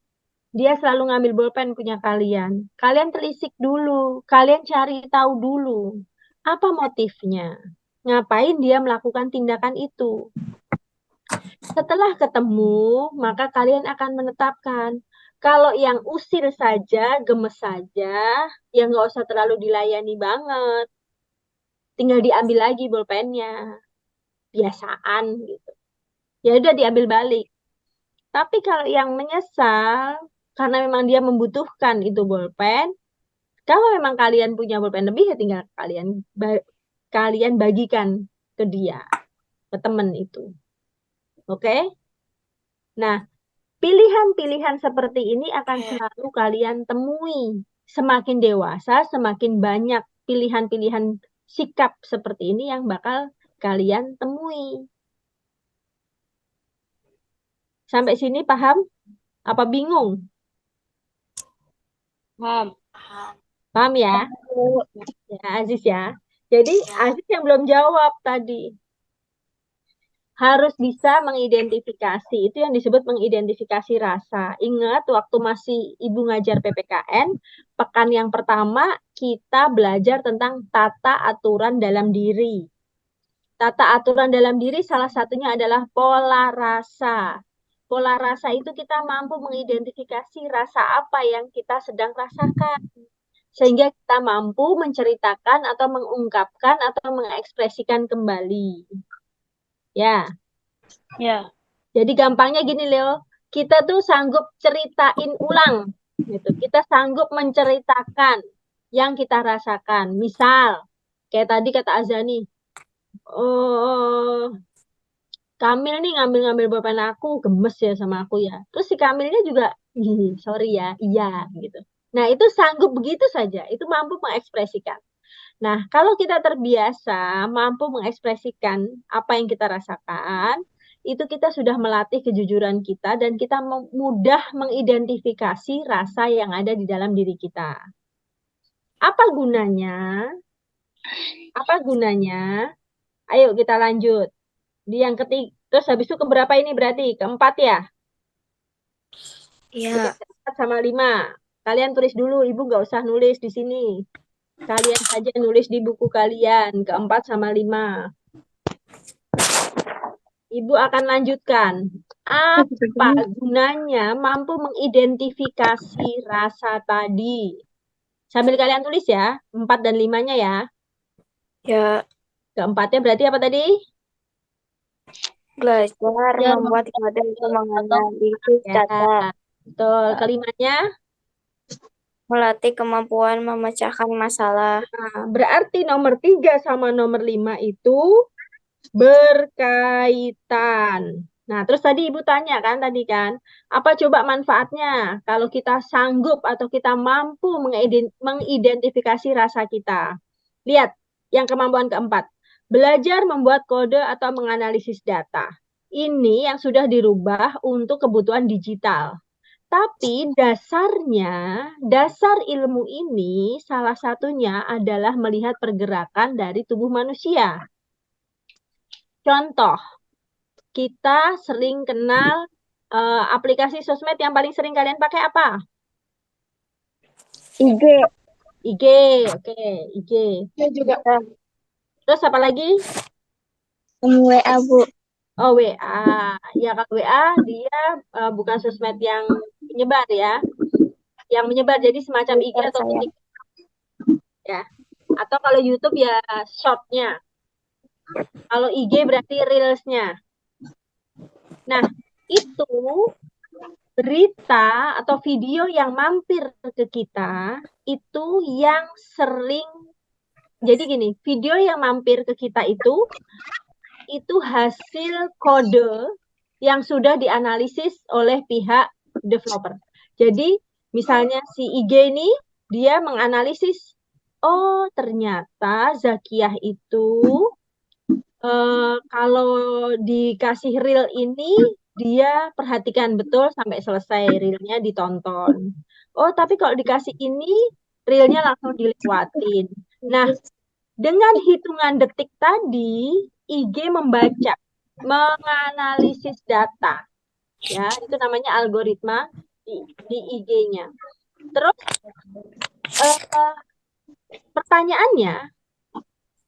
Dia selalu ngambil bolpen punya kalian. Kalian telisik dulu, kalian cari tahu dulu. Apa motifnya? Ngapain dia melakukan tindakan itu? Setelah ketemu, maka kalian akan menetapkan. Kalau yang usil saja, gemes saja, ya nggak usah terlalu dilayani banget. Tinggal diambil lagi bolpennya. Biasaan gitu. Ya udah diambil balik. Tapi kalau yang menyesal, karena memang dia membutuhkan itu bolpen, kalau memang kalian punya bolpen lebih, ya tinggal kalian bagikan ke dia, ke temen itu. Oke? Nah, pilihan-pilihan seperti ini akan selalu kalian temui. Semakin dewasa, semakin banyak pilihan-pilihan sikap seperti ini yang bakal kalian temui. Sampai sini paham? Apa bingung? Paham. Paham ya? Ya, Aziz ya. Jadi, Aziz yang belum jawab tadi. Harus bisa mengidentifikasi. Itu yang disebut mengidentifikasi rasa. Ingat, waktu masih Ibu ngajar PPKN, pekan yang pertama kita belajar tentang tata aturan dalam diri. Tata aturan dalam diri salah satunya adalah pola rasa. Pola rasa itu kita mampu mengidentifikasi rasa apa yang kita sedang rasakan. Sehingga kita mampu menceritakan atau mengungkapkan atau mengekspresikan kembali. Ya. Ya. Jadi gampangnya gini, Leo. Kita tuh sanggup ceritain ulang. Gitu. Kita sanggup menceritakan yang kita rasakan. Misal, kayak tadi kata Azani, oh, Kamil nih ngambil-ngambil bolpen aku, gemes ya sama aku ya. Terus si Kamilnya juga, sorry ya, iya gitu. Nah, itu sanggup begitu saja. Itu mampu mengekspresikan. Nah, kalau kita terbiasa mampu mengekspresikan apa yang kita rasakan, itu kita sudah melatih kejujuran kita dan kita mudah mengidentifikasi rasa yang ada di dalam diri kita. Apa gunanya? Apa gunanya? Ayo kita lanjut. Di yang ketiga, terus habis itu keberapa ini berarti? Keempat ya? Iya. 4 sama 5. Kalian tulis dulu, Ibu nggak usah nulis di sini. Kalian saja nulis di buku kalian, keempat sama 5. Ibu akan lanjutkan. Apa gunanya mampu mengidentifikasi rasa tadi? Sambil kalian tulis ya, 4 dan 5-nya ya. Ya, Keempatnya berarti apa tadi? belajar membuat kode untuk menganalisis Ya, data, betul. Kelimanya? melatih kemampuan memecahkan masalah. Nah, berarti nomor 3 sama nomor 5 itu berkaitan. Nah, terus tadi Ibu tanya kan tadi kan, apa coba manfaatnya kalau kita sanggup atau kita mampu mengidentifikasi rasa kita? Lihat, yang kemampuan keempat. Belajar membuat kode atau menganalisis data. Ini yang sudah dirubah untuk kebutuhan digital. Tapi dasarnya, dasar ilmu ini salah satunya adalah melihat pergerakan dari tubuh manusia. Contoh, kita sering kenal aplikasi sosmed yang paling sering kalian pakai apa? IG. IG, oke, IG. Saya juga. Terus apa lagi? WA, Bu. Oh, WA. Ya, kalau WA dia bukan sosmed yang menyebar ya. Yang menyebar jadi semacam IG atau TikTok. Ya. Atau kalau YouTube ya short-nya. Kalau IG berarti reels-nya. Nah, itu berita atau video yang mampir ke kita itu yang sering, jadi gini, video yang mampir ke kita itu hasil kode yang sudah dianalisis oleh pihak developer. Jadi misalnya si IG ini dia menganalisis, oh ternyata Zakiyah itu kalau dikasih reel ini dia perhatikan betul sampai selesai reelnya ditonton. Oh, tapi kalau dikasih ini reelnya langsung dilewatin. Nah, dengan hitungan detik tadi, IG membaca, menganalisis data. Ya, itu namanya algoritma di IG-nya. Terus pertanyaannya,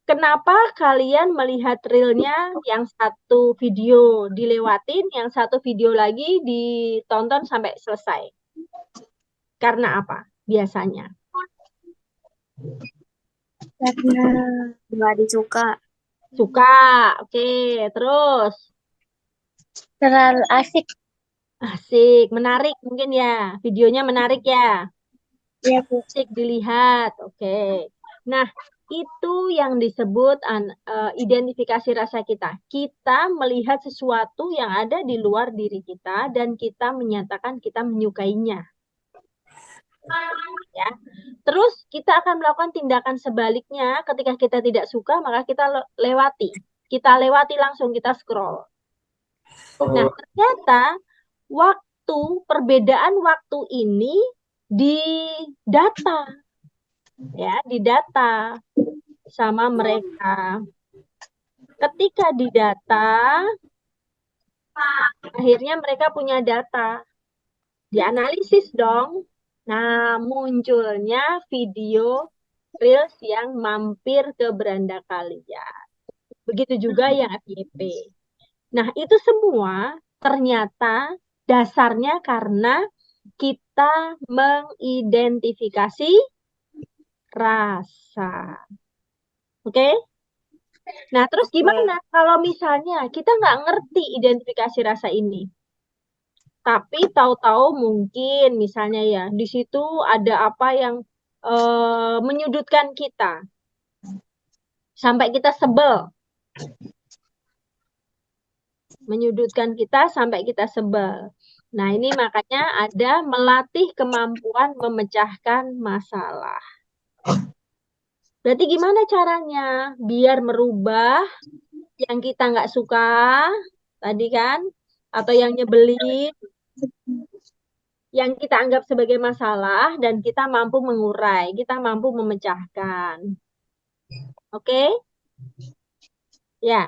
Kenapa kalian melihat reelnya yang satu video dilewatin, yang satu video lagi ditonton sampai selesai? Karena apa biasanya? Karena nggak disuka. Suka, oke. Terus Terlalu asik. asik, menarik mungkin ya. Videonya menarik ya. Ya, Bu. Asik dilihat, oke. Nah, itu yang disebut identifikasi rasa kita. Kita melihat sesuatu yang ada di luar diri kita dan kita menyatakan kita menyukainya. Ya. Terus kita akan melakukan tindakan sebaliknya ketika kita tidak suka, maka kita lewati. Kita lewati langsung, kita scroll. Nah, ternyata perbedaan waktu ini di data. Ya, di data sama mereka. Ketika di data, akhirnya mereka punya data. Dianalisis dong. Nah, munculnya video reels yang mampir ke beranda kalian. Begitu juga yang FYP. Nah, itu semua ternyata dasarnya karena kita mengidentifikasi rasa. Oke? Nah, terus gimana kalau misalnya kita nggak ngerti identifikasi rasa ini? Tapi tahu-tahu mungkin misalnya ya, di situ ada apa yang menyudutkan kita. Sampai kita sebel. Menyudutkan kita sampai kita sebel. Nah, ini makanya ada melatih kemampuan memecahkan masalah. Berarti gimana caranya biar merubah yang kita nggak suka tadi kan, atau yang nyebelin, yang kita anggap sebagai masalah dan kita mampu mengurai, kita mampu memecahkan. Oke? Ya.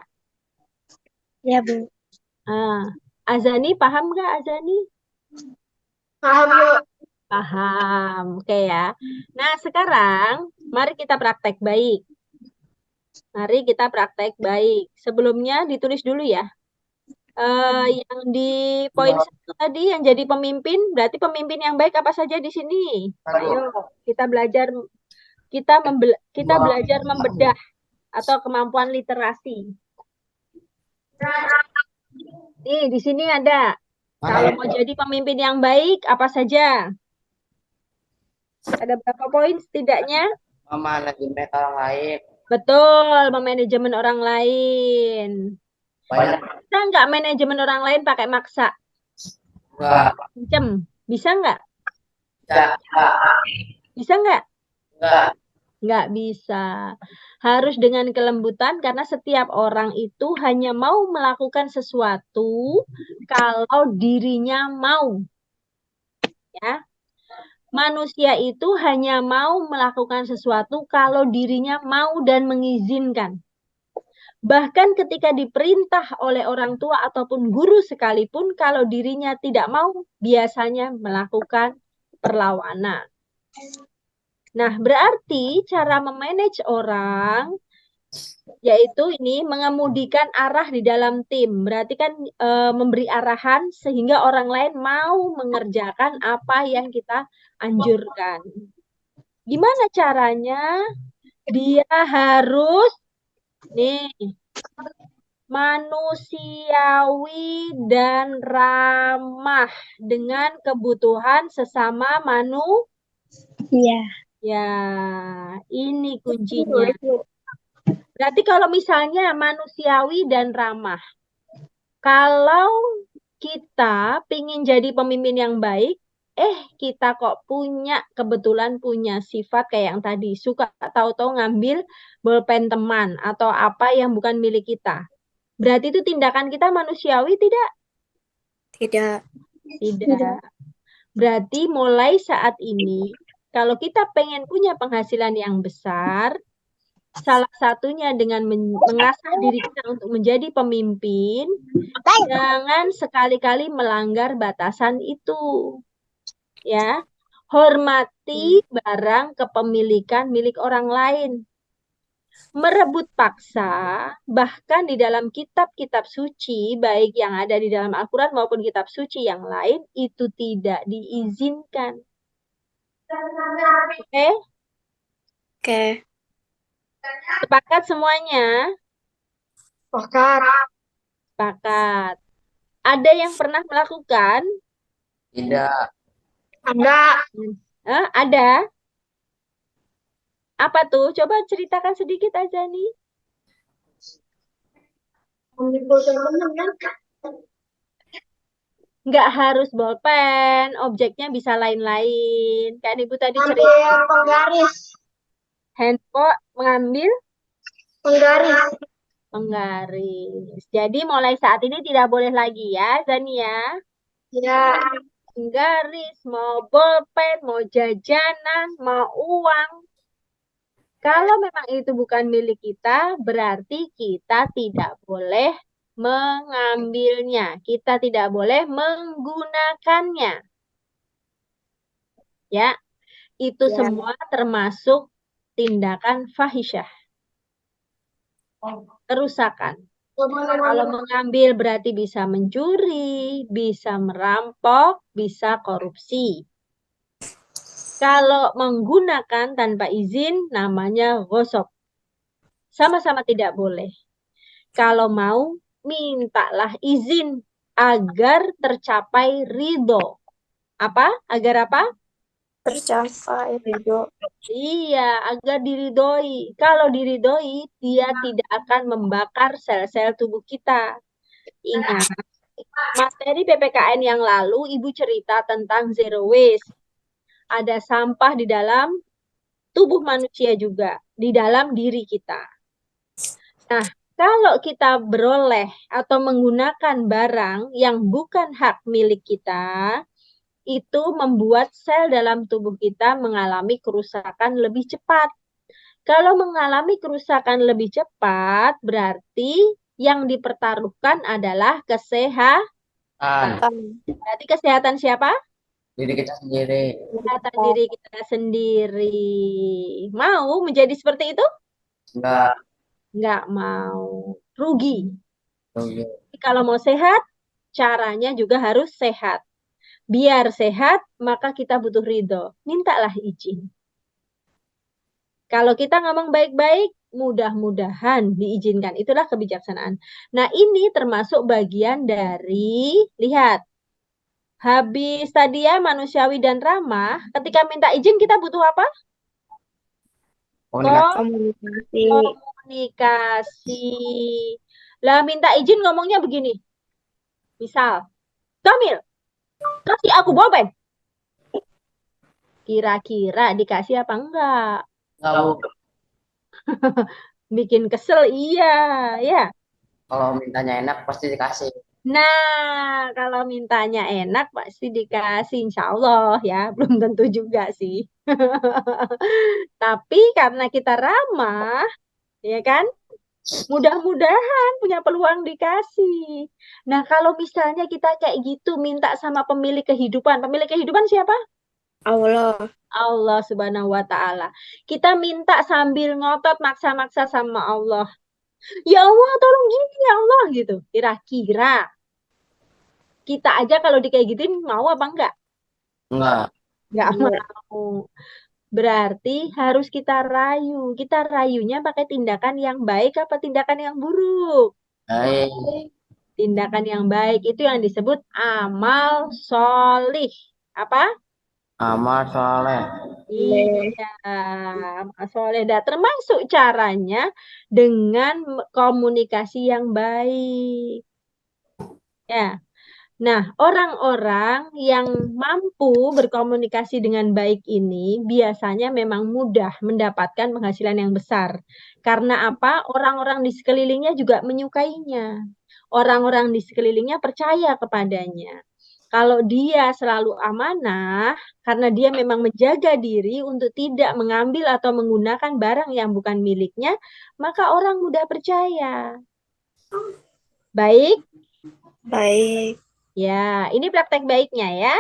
Ya, Bu. Azani paham nggak, Azani? Paham, yuk. Paham. Oke ya. Nah, sekarang mari kita praktek baik. Mari kita praktek baik. Sebelumnya ditulis dulu ya. Yang di poin 1 tadi yang jadi pemimpin, berarti pemimpin yang baik apa saja di sini? Ayo kita belajar, kita belajar membedah atau kemampuan literasi. Nih di sini ada. Kalau mau jadi pemimpin yang baik apa saja? Ada berapa poin setidaknya? Memanajemen orang lain. Betul, memanajemen orang lain. Banyak. Bisa nggak manajemen orang lain pakai maksa? Enggak. Bisa nggak? Bisa nggak? Enggak. Nggak bisa. Harus dengan kelembutan karena setiap orang itu hanya mau melakukan sesuatu kalau dirinya mau. Ya. Manusia itu hanya mau melakukan sesuatu kalau dirinya mau dan mengizinkan. Bahkan ketika diperintah oleh orang tua ataupun guru sekalipun, kalau dirinya tidak mau, biasanya melakukan perlawanan. Nah, berarti cara memanage orang, yaitu ini mengemudikan arah di dalam tim. Berarti kan memberi arahan sehingga orang lain mau mengerjakan apa yang kita anjurkan. Gimana caranya? Dia harus nih manusiawi dan ramah dengan kebutuhan sesama manusia. Ya, ini kuncinya. Berarti kalau misalnya manusiawi dan ramah, kalau kita ingin jadi pemimpin yang baik, kita kok kebetulan punya sifat kayak yang tadi, suka tahu-tahu ngambil bolpen teman atau apa yang bukan milik kita. Berarti itu tindakan kita manusiawi tidak? Tidak. Tidak. Berarti mulai saat ini, kalau kita pengen punya penghasilan yang besar, salah satunya dengan mengasah diri kita untuk menjadi pemimpin, jangan sekali-kali melanggar batasan itu. Ya, hormati barang kepemilikan milik orang lain. Merebut paksa, bahkan di dalam kitab-kitab suci, baik yang ada di dalam Al-Quran maupun kitab suci yang lain, itu tidak diizinkan. Oke? Oke. Sepakat semuanya? Sepakat. Sepakat. Ada yang pernah melakukan? Tidak. Ada. Ada? Apa tuh? Coba ceritakan sedikit aja nih. Nggak harus bolpen, objeknya bisa lain-lain. Kan Ibu tadi cerita Ambil penggaris. handphone mengambil Penggaris. penggaris. Jadi mulai saat ini tidak boleh lagi ya, Zania. Ya. Penggaris, mau bolpen, mau jajanan, mau uang. Kalau memang itu bukan milik kita, berarti kita tidak boleh mengambilnya. Kita tidak boleh menggunakannya. Ya, itu Ya. semua termasuk tindakan fahisyah, kerusakan. Kalau mengambil berarti bisa mencuri, bisa merampok, bisa korupsi. Kalau menggunakan tanpa izin namanya ghosab. Sama-sama tidak boleh. Kalau mau, mintalah izin agar tercapai ridho. Apa? Agar apa? Tercapai ridho. Iya, agar diridhoi. Kalau diridhoi, dia tidak akan membakar sel-sel tubuh kita. Ingat, materi PPKN yang lalu, Ibu cerita tentang zero waste. Ada sampah di dalam tubuh manusia juga, di dalam diri kita. Nah, kalau kita beroleh atau menggunakan barang yang bukan hak milik kita, itu membuat sel dalam tubuh kita mengalami kerusakan lebih cepat. Kalau mengalami kerusakan lebih cepat, berarti yang dipertaruhkan adalah kesehatan. Berarti kesehatan siapa? Diri kita sendiri. Kesehatan diri kita sendiri. Mau menjadi seperti itu? Enggak. Nggak mau. Rugi. Rugi. Kalau mau sehat, caranya juga harus sehat. Biar sehat, maka kita butuh ridho. Mintalah izin. Kalau kita ngomong baik-baik, mudah-mudahan diizinkan. Itulah kebijaksanaan. Nah, ini termasuk bagian dari, lihat, habis tadi ya manusiawi dan ramah, ketika minta izin kita butuh apa? Komunikasi. Komunikasi. Lah minta izin ngomongnya begini. Misal, Kamil, kasih aku bolpen. Kira-kira dikasih apa enggak? Enggak, Bu. Bikin kesel, iya. Ya. Kalau mintanya enak pasti dikasih. Nah, kalau mintanya enak pasti dikasih, insya Allah ya. Belum tentu juga sih. Tapi karena kita ramah, ya kan? Mudah-mudahan punya peluang dikasih. Nah, kalau misalnya kita kayak gitu minta sama pemilik kehidupan. Pemilik kehidupan siapa? Allah. Allah Subhanahu wa Ta'ala. Kita minta sambil ngotot maksa-maksa sama Allah. Ya Allah, tolong gini ya Allah gitu. Kira-kira kita aja kalau kayak gituin mau apa enggak? Enggak. Enggak mau. Berarti harus kita rayu. Kita rayunya pakai tindakan yang baik apa tindakan yang buruk? Baik. Tindakan yang baik itu yang disebut amal solih. Apa? Amal soleh. Iya, amal soleh. Nah, termasuk caranya dengan komunikasi yang baik. Ya. Nah, orang-orang yang mampu berkomunikasi dengan baik ini biasanya memang mudah mendapatkan penghasilan yang besar. Karena apa? Orang-orang di sekelilingnya juga menyukainya. Orang-orang di sekelilingnya percaya kepadanya. Kalau dia selalu amanah, karena dia memang menjaga diri untuk tidak mengambil atau menggunakan barang yang bukan miliknya, maka orang mudah percaya. Baik? Baik. Ya, ini praktek baiknya ya.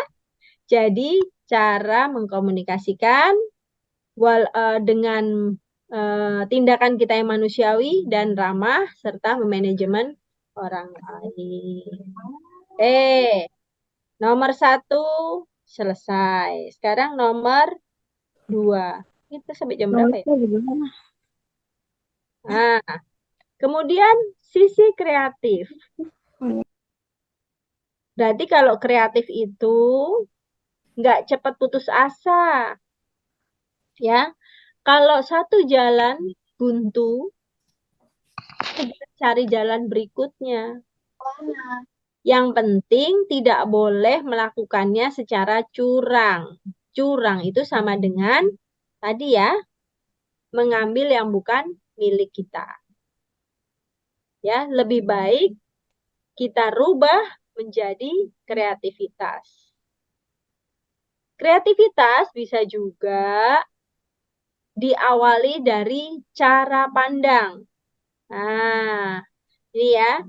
Jadi cara mengkomunikasikan dengan tindakan kita yang manusiawi dan ramah, serta memanajemen orang lain. Nomor 1 selesai. Sekarang nomor 2. Itu sampai jam berapa ya? Nah, kemudian sisi kreatif. Berarti kalau kreatif itu nggak cepat putus asa. Ya, kalau satu jalan buntu, cari jalan berikutnya. Yang penting tidak boleh melakukannya secara curang. Curang itu sama dengan tadi ya, mengambil yang bukan milik kita. Ya, lebih baik kita rubah menjadi kreativitas. Kreativitas bisa juga diawali dari cara pandang. Nah, ini ya.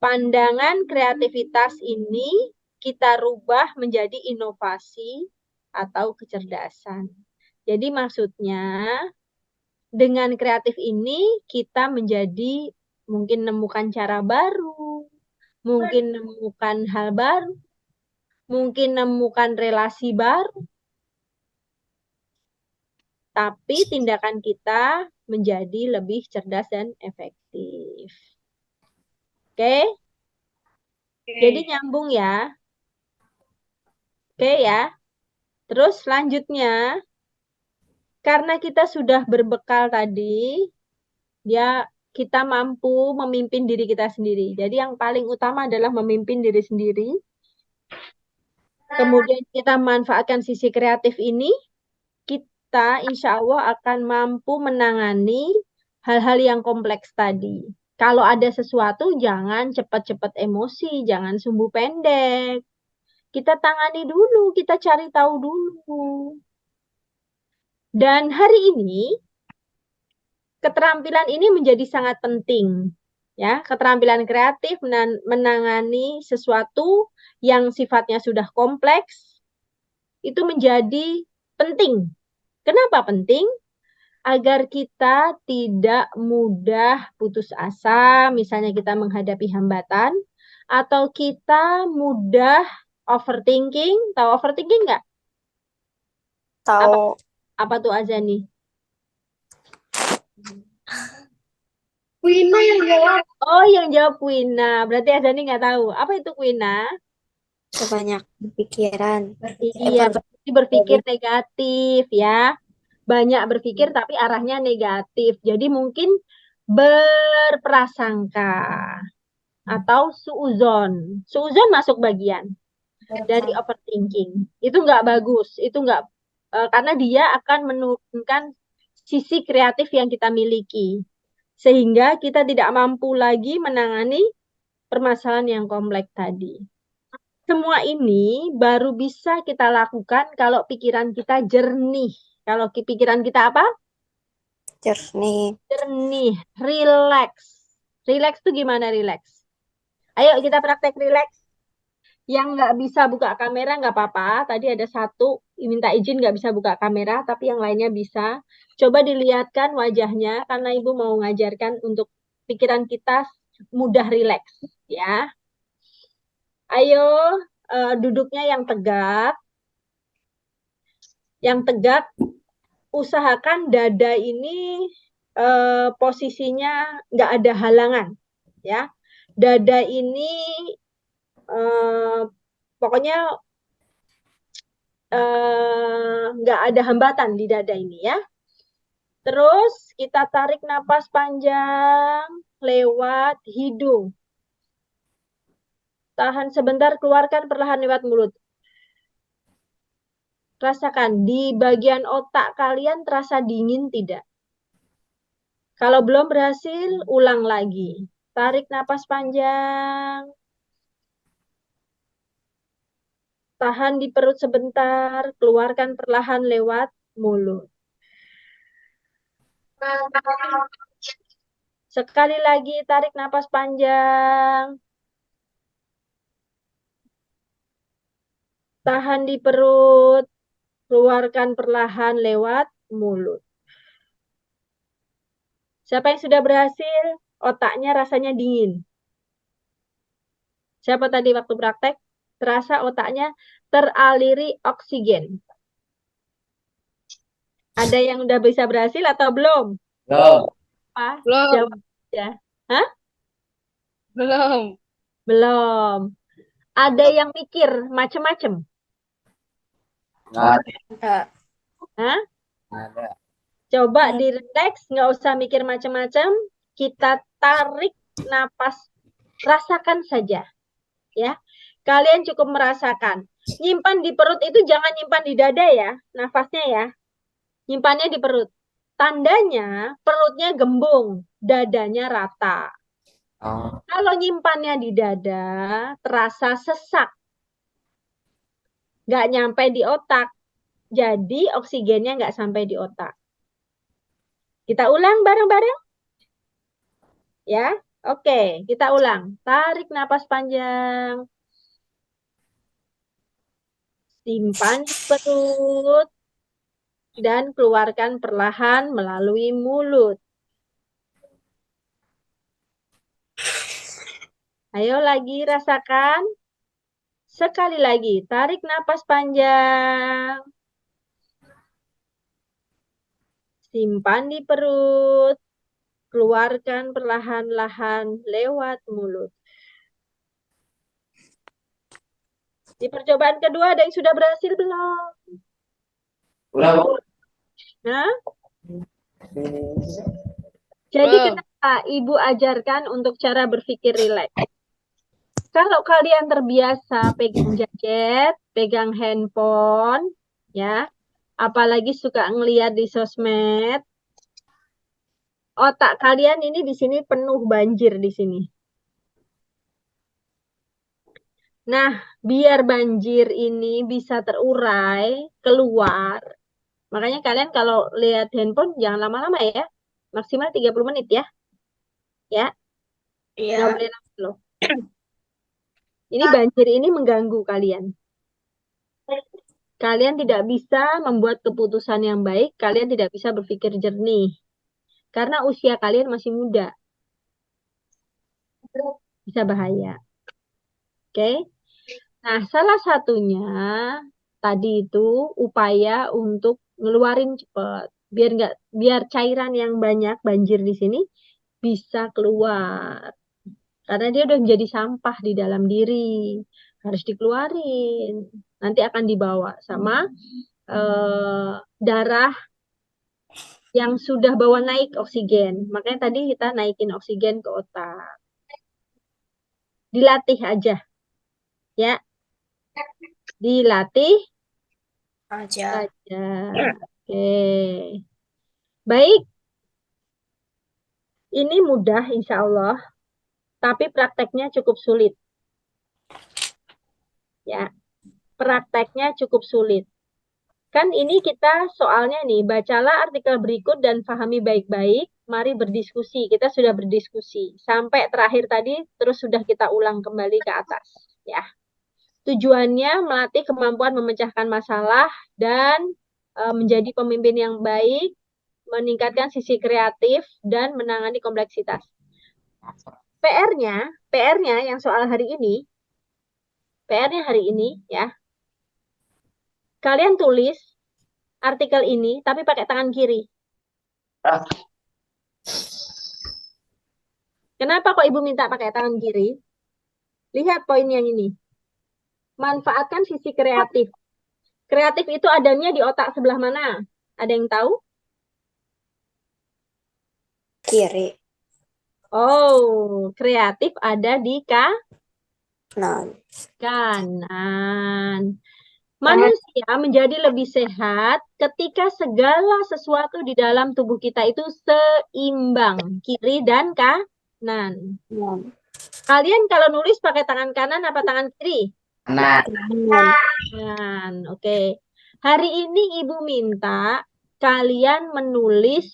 Pandangan kreativitas ini kita rubah menjadi inovasi atau kecerdasan. Jadi maksudnya dengan kreatif ini kita menjadi mungkin menemukan cara baru, mungkin menemukan hal baru, mungkin menemukan relasi baru. Tapi tindakan kita menjadi lebih cerdas dan efektif. Oke? Jadi nyambung ya. Oke ya. Terus selanjutnya, karena kita sudah berbekal tadi, kita mampu memimpin diri kita sendiri. Jadi yang paling utama adalah memimpin diri sendiri. Kemudian kita manfaatkan sisi kreatif ini, kita insya Allah akan mampu menangani hal-hal yang kompleks tadi. Kalau ada sesuatu, jangan cepat-cepat emosi, jangan sumbu pendek. Kita tangani dulu, kita cari tahu dulu. Dan hari ini, keterampilan ini menjadi sangat penting. Ya, keterampilan kreatif menangani sesuatu yang sifatnya sudah kompleks, itu menjadi penting. Kenapa penting? Agar kita tidak mudah putus asa, misalnya kita menghadapi hambatan, atau kita mudah overthinking. Tahu overthinking nggak? Tahu. Apa tuh Azani? Wina yang jawab. Oh, yang jawab Wina. Berarti Azani nggak tahu. Apa itu Wina? Kebanyakan pikiran. Iya, berarti berpikir negatif ya. Banyak berpikir tapi arahnya negatif. Jadi mungkin berprasangka atau suuzon. Suuzon masuk bagian dari overthinking. Itu nggak bagus. Itu nggak karena dia akan menurunkan sisi kreatif yang kita miliki. Sehingga kita tidak mampu lagi menangani permasalahan yang kompleks tadi. Semua ini baru bisa kita lakukan kalau pikiran kita jernih. Kalau pikiran kita apa? Jernih. Jernih, relax. Relax itu gimana relax? Ayo kita praktek relax. Yang nggak bisa buka kamera nggak apa-apa. Tadi ada satu minta izin nggak bisa buka kamera, tapi yang lainnya bisa. Coba dilihatkan wajahnya karena Ibu mau ngajarkan untuk pikiran kita mudah relax. Ya. Ayo duduknya yang tegak. Yang tegak, usahakan dada ini posisinya nggak ada halangan. Ya. Dada ini pokoknya nggak ada hambatan di dada ini ya. Terus kita tarik napas panjang lewat hidung. Tahan sebentar, keluarkan perlahan lewat mulut. Rasakan di bagian otak kalian terasa dingin tidak? Kalau belum berhasil, ulang lagi. Tarik napas panjang. Tahan di perut sebentar, keluarkan perlahan lewat mulut. Sekali lagi, tarik napas panjang. Tahan di perut, keluarkan perlahan lewat mulut. Siapa yang sudah berhasil? Otaknya rasanya dingin. Siapa tadi waktu praktek? Terasa otaknya teraliri oksigen. Ada yang udah bisa berhasil atau belum? Belum. Apa? Belum. Jawab ya. Hah? Belum. Belum. Ada yang mikir macem-macem? Nggak ada. Hah? Nggak ada. Coba di-relax, nggak usah mikir macam-macam. Kita tarik napas, rasakan saja. Ya, kalian cukup merasakan. Nyimpan di perut itu jangan nyimpan di dada ya, nafasnya ya. Nyimpannya di perut. Tandanya perutnya gembung, dadanya rata. Oh, Kalau nyimpannya di dada, terasa sesak. Nggak nyampe di otak. Jadi oksigennya nggak sampai di otak. Kita ulang bareng-bareng. Ya, oke, kita ulang. Tarik napas panjang. Simpan di perut. Dan keluarkan perlahan melalui mulut. Ayo lagi rasakan. Sekali lagi, tarik napas panjang. Simpan di perut. Keluarkan perlahan-lahan lewat mulut. Di percobaan kedua ada yang sudah berhasil belum? udah, Bu. Nah, jadi Belum. kenapa Ibu ajarkan untuk cara berpikir rileks? Kalau kalian terbiasa pegang gadget, pegang handphone, ya, apalagi suka ngeliat di sosmed, otak kalian ini di sini penuh banjir di sini. Nah, biar banjir ini bisa terurai, keluar. Makanya kalian kalau lihat handphone jangan lama-lama ya. Maksimal 30 menit ya. Ya, nggak boleh lama loh. Ini banjir ini mengganggu kalian. Kalian tidak bisa membuat keputusan yang baik, kalian tidak bisa berpikir jernih. Karena usia kalian masih muda. Bisa bahaya. Oke? Nah, salah satunya tadi itu upaya untuk ngeluarin cepat. Biar cairan yang banyak banjir di sini bisa keluar. Karena dia udah menjadi sampah di dalam diri. Harus dikeluarin. Nanti akan dibawa sama darah yang sudah bawa naik oksigen. Makanya tadi kita naikin oksigen ke otak. Dilatih aja. Ya. Dilatih aja. aja. Oke. Baik. Ini mudah insya Allah. Tapi prakteknya cukup sulit. Ya. Prakteknya cukup sulit. Kan ini kita soalnya nih, bacalah artikel berikut dan pahami baik-baik. Mari berdiskusi. Kita sudah berdiskusi. Sampai terakhir tadi, terus sudah kita ulang kembali ke atas. Ya. Tujuannya melatih kemampuan memecahkan masalah dan menjadi pemimpin yang baik, meningkatkan sisi kreatif, dan menangani kompleksitas. PR-nya yang soal hari ini, PR-nya hari ini, ya, kalian tulis artikel ini, tapi pakai tangan kiri. Kenapa kok Ibu minta pakai tangan kiri? Lihat poin yang ini. Manfaatkan sisi kreatif. Kreatif itu adanya di otak sebelah mana? Ada yang tahu? Kiri. Oh, kreatif ada di Nah, kanan. Manusia menjadi lebih sehat ketika segala sesuatu di dalam tubuh kita itu seimbang, kiri dan kanan. Kalian kalau nulis pakai tangan kanan apa tangan kiri? Nah, Kanan. Oke. Hari ini Ibu minta kalian menulis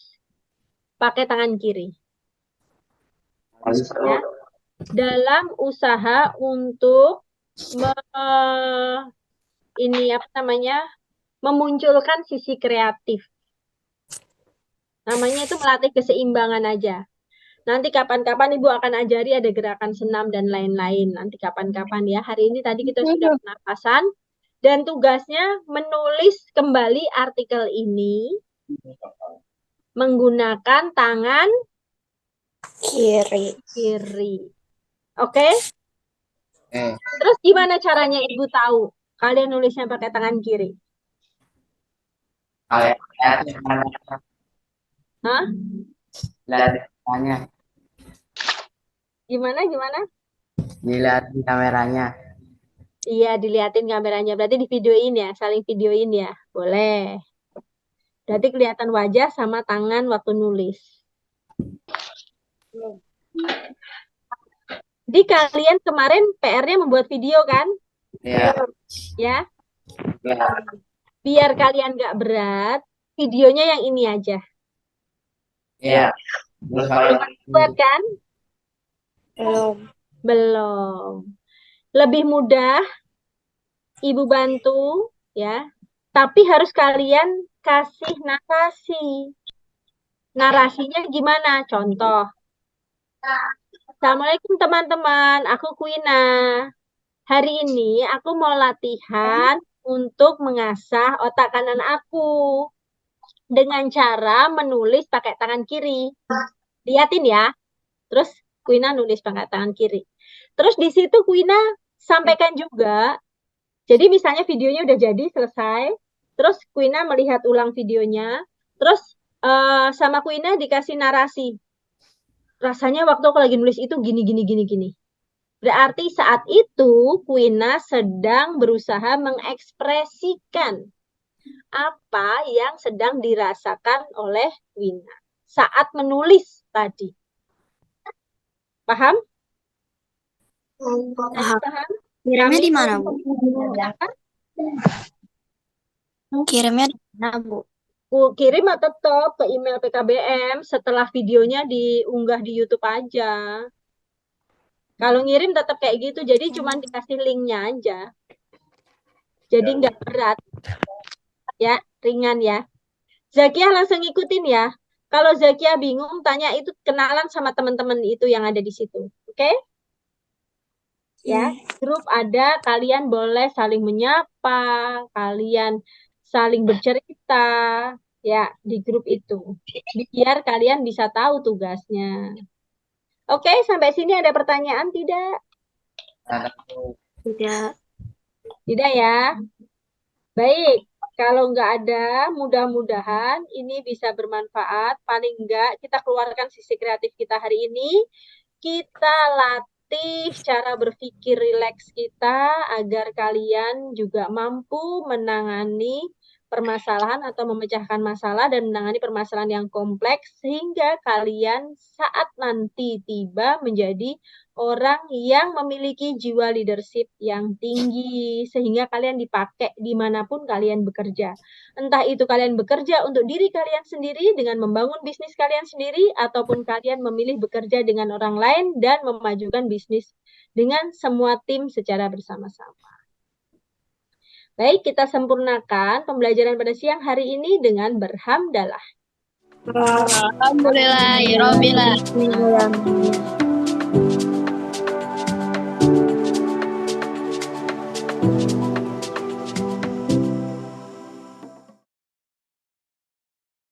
pakai tangan kiri. Ya. Dalam usaha untuk memunculkan sisi kreatif. Namanya itu melatih keseimbangan aja. Nanti kapan-kapan Ibu akan ajari ada gerakan senam dan lain-lain. Nanti kapan-kapan ya. Hari ini tadi kita sudah pernapasan. Dan tugasnya menulis kembali artikel ini menggunakan tangan Kiri. kiri. Oke? Eh, Terus gimana caranya Ibu tahu kalian nulisnya pakai tangan kiri? kalian lihat kameranya. Hah? Lihat kameranya. Gimana? Dilihatin kameranya. Iya, dilihatin kameranya. Berarti di videoin ya, saling videoin ya. Boleh. Berarti kelihatan wajah sama tangan waktu nulis. Jadi kalian kemarin PR-nya membuat video kan? Iya. Ya. Iya. Biar kalian nggak berat, videonya yang ini aja. Iya. Terus kalau Buat kan? Belum. Lebih mudah, Ibu bantu ya. Tapi harus kalian kasih narasi. Narasinya gimana? Contoh. Assalamualaikum teman-teman, aku Quina. Hari ini aku mau latihan untuk mengasah otak kanan aku dengan cara menulis pakai tangan kiri. Lihatin ya. Terus Quina nulis pakai tangan kiri. Terus di situ Quina sampaikan juga. Jadi misalnya videonya udah jadi selesai. Terus Quina melihat ulang videonya. Terus sama Quina dikasih narasi. Rasanya waktu aku lagi nulis itu gini. Berarti saat itu Quina sedang berusaha mengekspresikan apa yang sedang dirasakan oleh Quina saat menulis tadi. Paham? Paham? Kirimnya di mana, Bu? Apa? Kirimnya di mana, Bu? Kirim tetap ke email PKBM setelah videonya diunggah di YouTube aja. Kalau ngirim tetap kayak gitu, jadi cuma dikasih linknya aja. Jadi nggak berat. Ya, ringan ya. Zakia langsung ikutin ya. Kalau Zakia bingung, tanya itu kenalan sama teman-teman itu yang ada di situ. Oke? Ya, grup ada, kalian boleh saling menyapa, kalian saling bercerita, ya, di grup itu. Biar kalian bisa tahu tugasnya. Oke, sampai sini ada pertanyaan tidak? Tidak. Tidak ya? Baik, kalau nggak ada, mudah-mudahan ini bisa bermanfaat. Paling nggak kita keluarkan sisi kreatif kita hari ini. Kita latih cara berpikir rileks kita agar kalian juga mampu menangani permasalahan atau memecahkan masalah dan menangani permasalahan yang kompleks sehingga kalian saat nanti tiba menjadi orang yang memiliki jiwa leadership yang tinggi sehingga kalian dipakai dimanapun kalian bekerja. Entah itu kalian bekerja untuk diri kalian sendiri dengan membangun bisnis kalian sendiri ataupun kalian memilih bekerja dengan orang lain dan memajukan bisnis dengan semua tim secara bersama-sama. Baik, kita sempurnakan pembelajaran pada siang hari ini dengan berhamdalah. Alhamdulillah, ya Rabbil alamin.